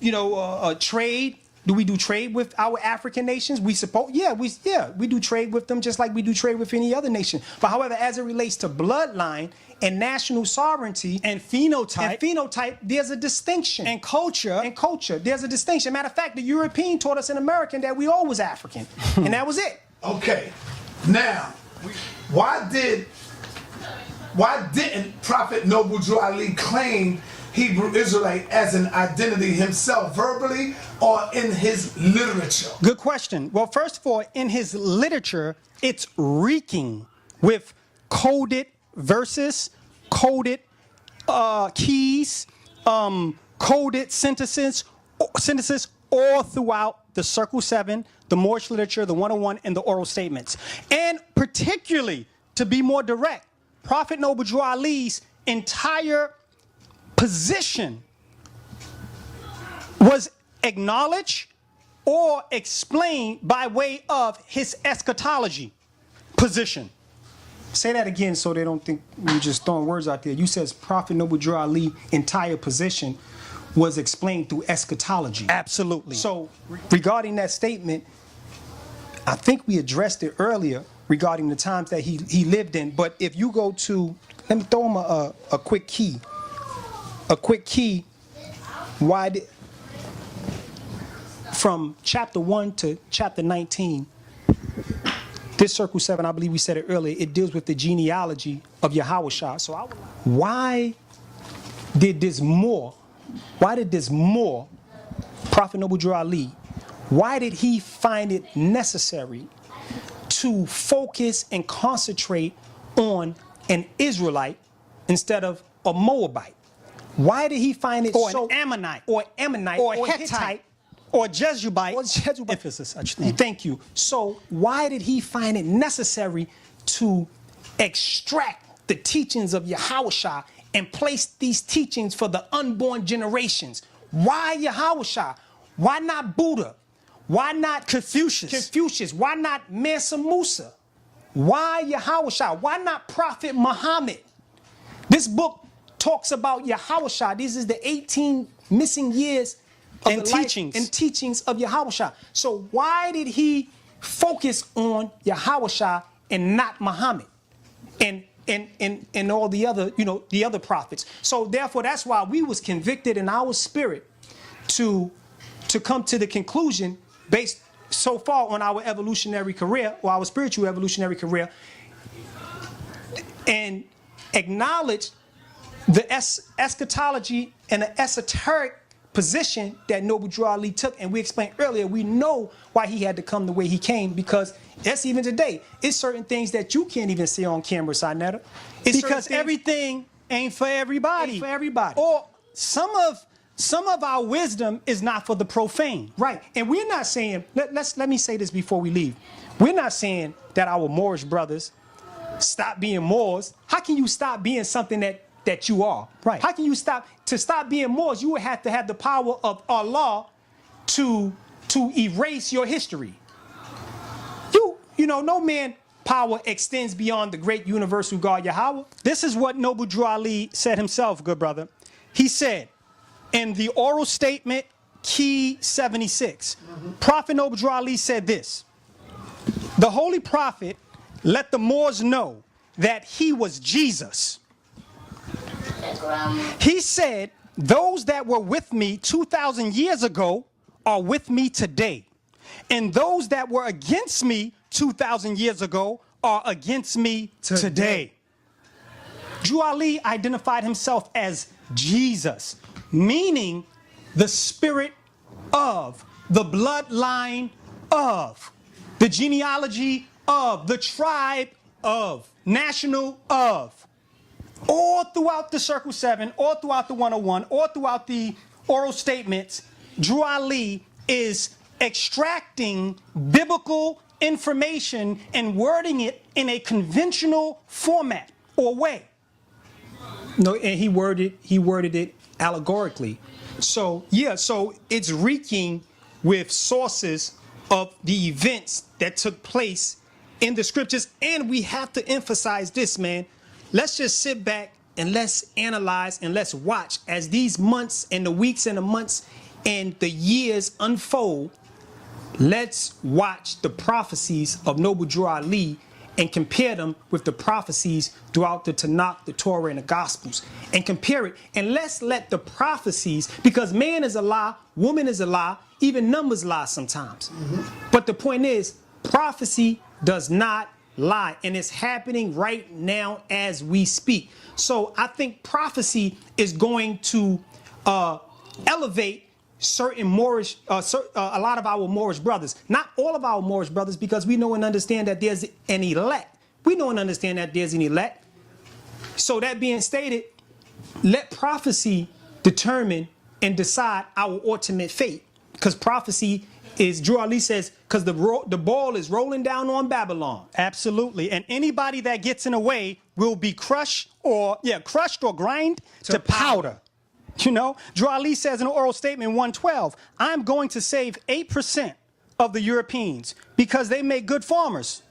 trade? Do we do trade with our African nations? We do trade with them just like we do trade with any other nation. But however, as it relates to bloodline and national sovereignty and phenotype, there's a distinction. And culture, there's a distinction. Matter of fact, the European taught us in American that we all was African, and that was it. Okay, now, why didn't Prophet Noble Drew Ali claim Hebrew Israelite as an identity himself, verbally or in his literature? Good question. Well, first of all, in his literature, it's reeking with coded verses, coded keys, coded sentences all throughout the Circle 7, the Moorish literature, the 101, and the oral statements. And particularly, to be more direct, Prophet Noble Drew Ali's entire position was acknowledged or explained by way of his eschatology position. Say that again so they don't think we're just throwing words out there. You says Prophet Noble Drew Ali entire position was explained through eschatology. Absolutely. So regarding that statement, I think we addressed it earlier regarding the times that he lived in. But if you go to, let me throw him a quick key. A quick key. Why did, from chapter 1 to chapter 19, this circle 7, I believe we said it earlier, it deals with the genealogy of Yahushua. So why did this Moor, Prophet Noble Drew Ali, why did he find it necessary to focus and concentrate on an Israelite instead of a Moabite? Why did he find it an Ammonite, or Hittite, or Jezubite, if it's a such thing? Thank you. So why did he find it necessary to extract the teachings of Yahushua and place these teachings for the unborn generations? Why Yahushua? Why not Buddha? Why not Confucius? Why not Mansa Musa? Why Yahushua? Why not Prophet Muhammad? This book talks about Yahushua. This is the 18 missing years of the teachings and teachings of Yahushua. So why did he focus on Yahushua and not Muhammad and all the other, the other prophets? So therefore, that's why we was convicted in our spirit to come to the conclusion, based so far on our evolutionary career, or our spiritual evolutionary career, and acknowledge the eschatology and the esoteric position that Noble Drew Ali took. And we explained earlier, we know why he had to come the way he came, because that's even today. It's certain things that you can't even see on camera, sa.neter. Because everything ain't for everybody. Ain't for everybody. Or some of our wisdom is not for the profane. Right. And we're not saying, let me say this before we leave. We're not saying that our Moorish brothers stop being Moors. How can you stop being something that you are? Right. How can you stop being Moors? You would have to have the power of Allah to erase your history. No man power extends beyond the great universal God Yahweh. This is what Noble Drew Ali said himself, good brother. He said in the oral statement, key 76, Prophet Noble Drew Ali said this: the Holy Prophet let the Moors know that he was Jesus. He said, those that were with me 2,000 years ago are with me today. And those that were against me 2,000 years ago are against me today. Drew Ali identified himself as Jesus, meaning the spirit of, the bloodline of, the genealogy of, the tribe of, national of. All throughout the Circle 7, all throughout the 101, all throughout the oral statements, Drew Ali is extracting biblical information and wording it in a conventional format or way. No, and he worded it allegorically. So yeah, so it's reeking with sources of the events that took place in the scriptures. And we have to emphasize this, man. Let's just sit back and let's analyze and let's watch as these months and the weeks and the months and the years unfold. Let's watch the prophecies of Noble Drew Ali and compare them with the prophecies throughout the Tanakh, the Torah, and the Gospels, and compare it. And let's let the prophecies, because man is a lie, woman is a lie, even numbers lie sometimes. But the point is, prophecy does not lie, and it's happening right now as we speak. So I think prophecy is going to elevate certain Moorish, a lot of our Moorish brothers. Not all of our Moorish brothers, because we know and understand that there's an elect. We know and understand that there's an elect. So that being stated, let prophecy determine and decide our ultimate fate. Because prophecy is, Drew Ali says, because the ball is rolling down on Babylon. Absolutely. And anybody that gets in the way will be crushed or grind to powder. Drew Ali says in an oral statement 112, I'm going to save 8% of the Europeans because they make good farmers.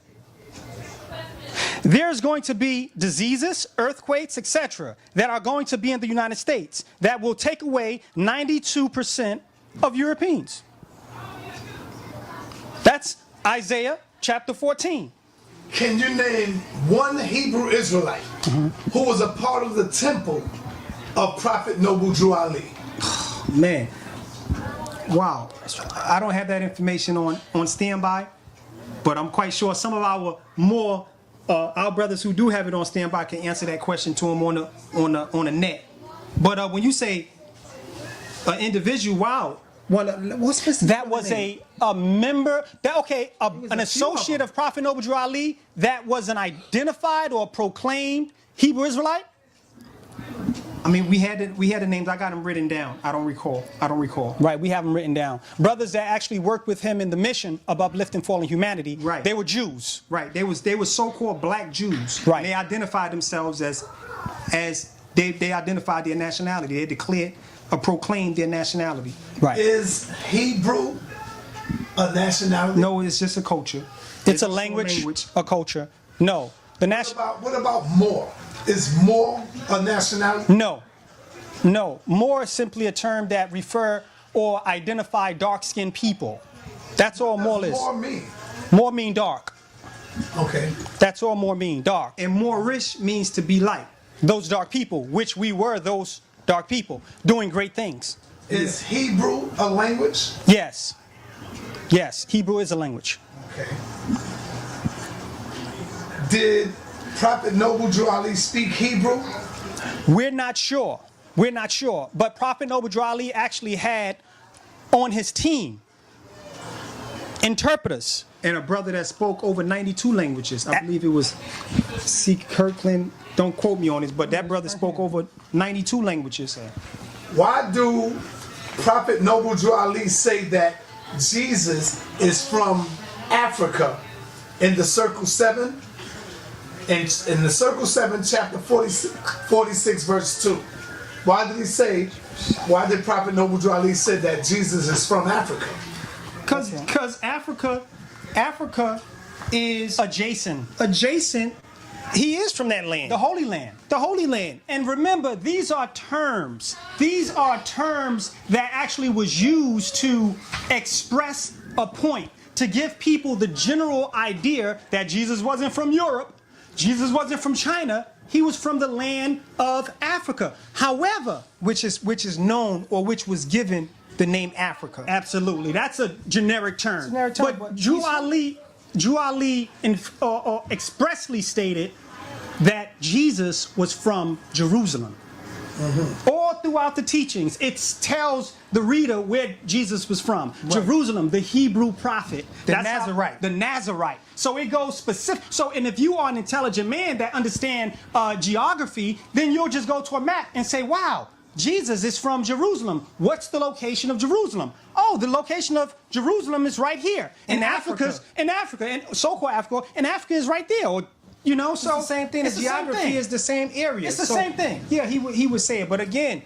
There's going to be diseases, earthquakes, etc. that are going to be in the United States that will take away 92% of Europeans. That's Isaiah chapter 14. can you name one Hebrew Israelite who was a part of the temple of Prophet Noble Drew Ali? Man, wow. I don't have that information on standby, but I'm quite sure some of our brothers who do have it on standby can answer that question to him on the net. But when you say an individual, wow. Well, what's specific? That was a member, an associate of Prophet Noble Drew Ali that was an identified or proclaimed Hebrew Israelite? I mean, we had the names. I got them written down. I don't recall. Right, we have them written down. Brothers that actually worked with him in the mission of uplifting fallen humanity. Right. They were Jews. Right. They were so-called black Jews. Right. And they identified themselves as they identified their nationality. They declared or proclaimed their nationality. Right. Is Hebrew a nationality? No, it's just a culture. It's a language, a culture. No. What about Moor? Is Moor a nationality? No. Moor is simply a term that refer or identify dark-skinned people. That's all Moor is. Moor mean? Moor mean dark. Okay. That's all Moor mean, dark. And Moorish means to be light. Those dark people, which we were those dark people, doing great things. Is Hebrew a language? Yes. Yes, Hebrew is a language. Okay. Did Prophet Noble Drew Ali speak Hebrew? We're not sure. But Prophet Noble Drew Ali actually had on his team interpreters. And a brother that spoke over 92 languages. I believe it was C. Kirkland. Don't quote me on this, but that brother spoke over 92 languages. Why do Prophet Noble Drew Ali say that Jesus is from Africa in the Circle 7? In the Circle 7, chapter 46, verse 2. Why did Prophet Noble Drew Ali say that Jesus is from Africa? Because Africa is Adjacent. He is from that land. The Holy Land. The Holy Land. And remember, these are terms. These are terms that actually was used to express a point, to give people the general idea that Jesus wasn't from Europe, Jesus wasn't from China, he was from the land of Africa. However, Which is known, or which was given the name Africa. absolutely, that's a generic term. Generic term, but but Drew Ali expressly stated that Jesus was from Jerusalem. All throughout the teachings, it tells the reader where Jesus was from. Right. Jerusalem, the Hebrew prophet. The Nazarite. The Nazarite. So it goes specific. And if you are an intelligent man that understand geography, then you'll just go to a map and say, wow, Jesus is from Jerusalem. What's the location of Jerusalem? Oh, the location of Jerusalem is right here. In Africa. In Africa, and so-called Africa, and Africa is right there. Or, so it's the same thing. The geography is the same area. It's the same thing. Yeah, he would say it. But again,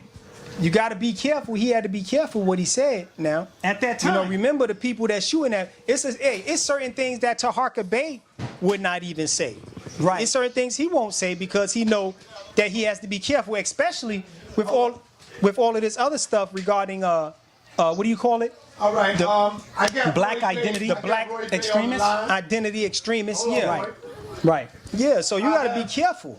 you got to be careful. He had to be careful what he said now. At that time. Remember the people that shooting at, it's certain things that Taharka Bey would not even say. Right. It's certain things he won't say because he know that he has to be careful, especially with all of this other stuff regarding, what do you call it? All right. I got black identity. The black extremists, identity extremists. Yeah. Right. Yeah, so you got to be careful.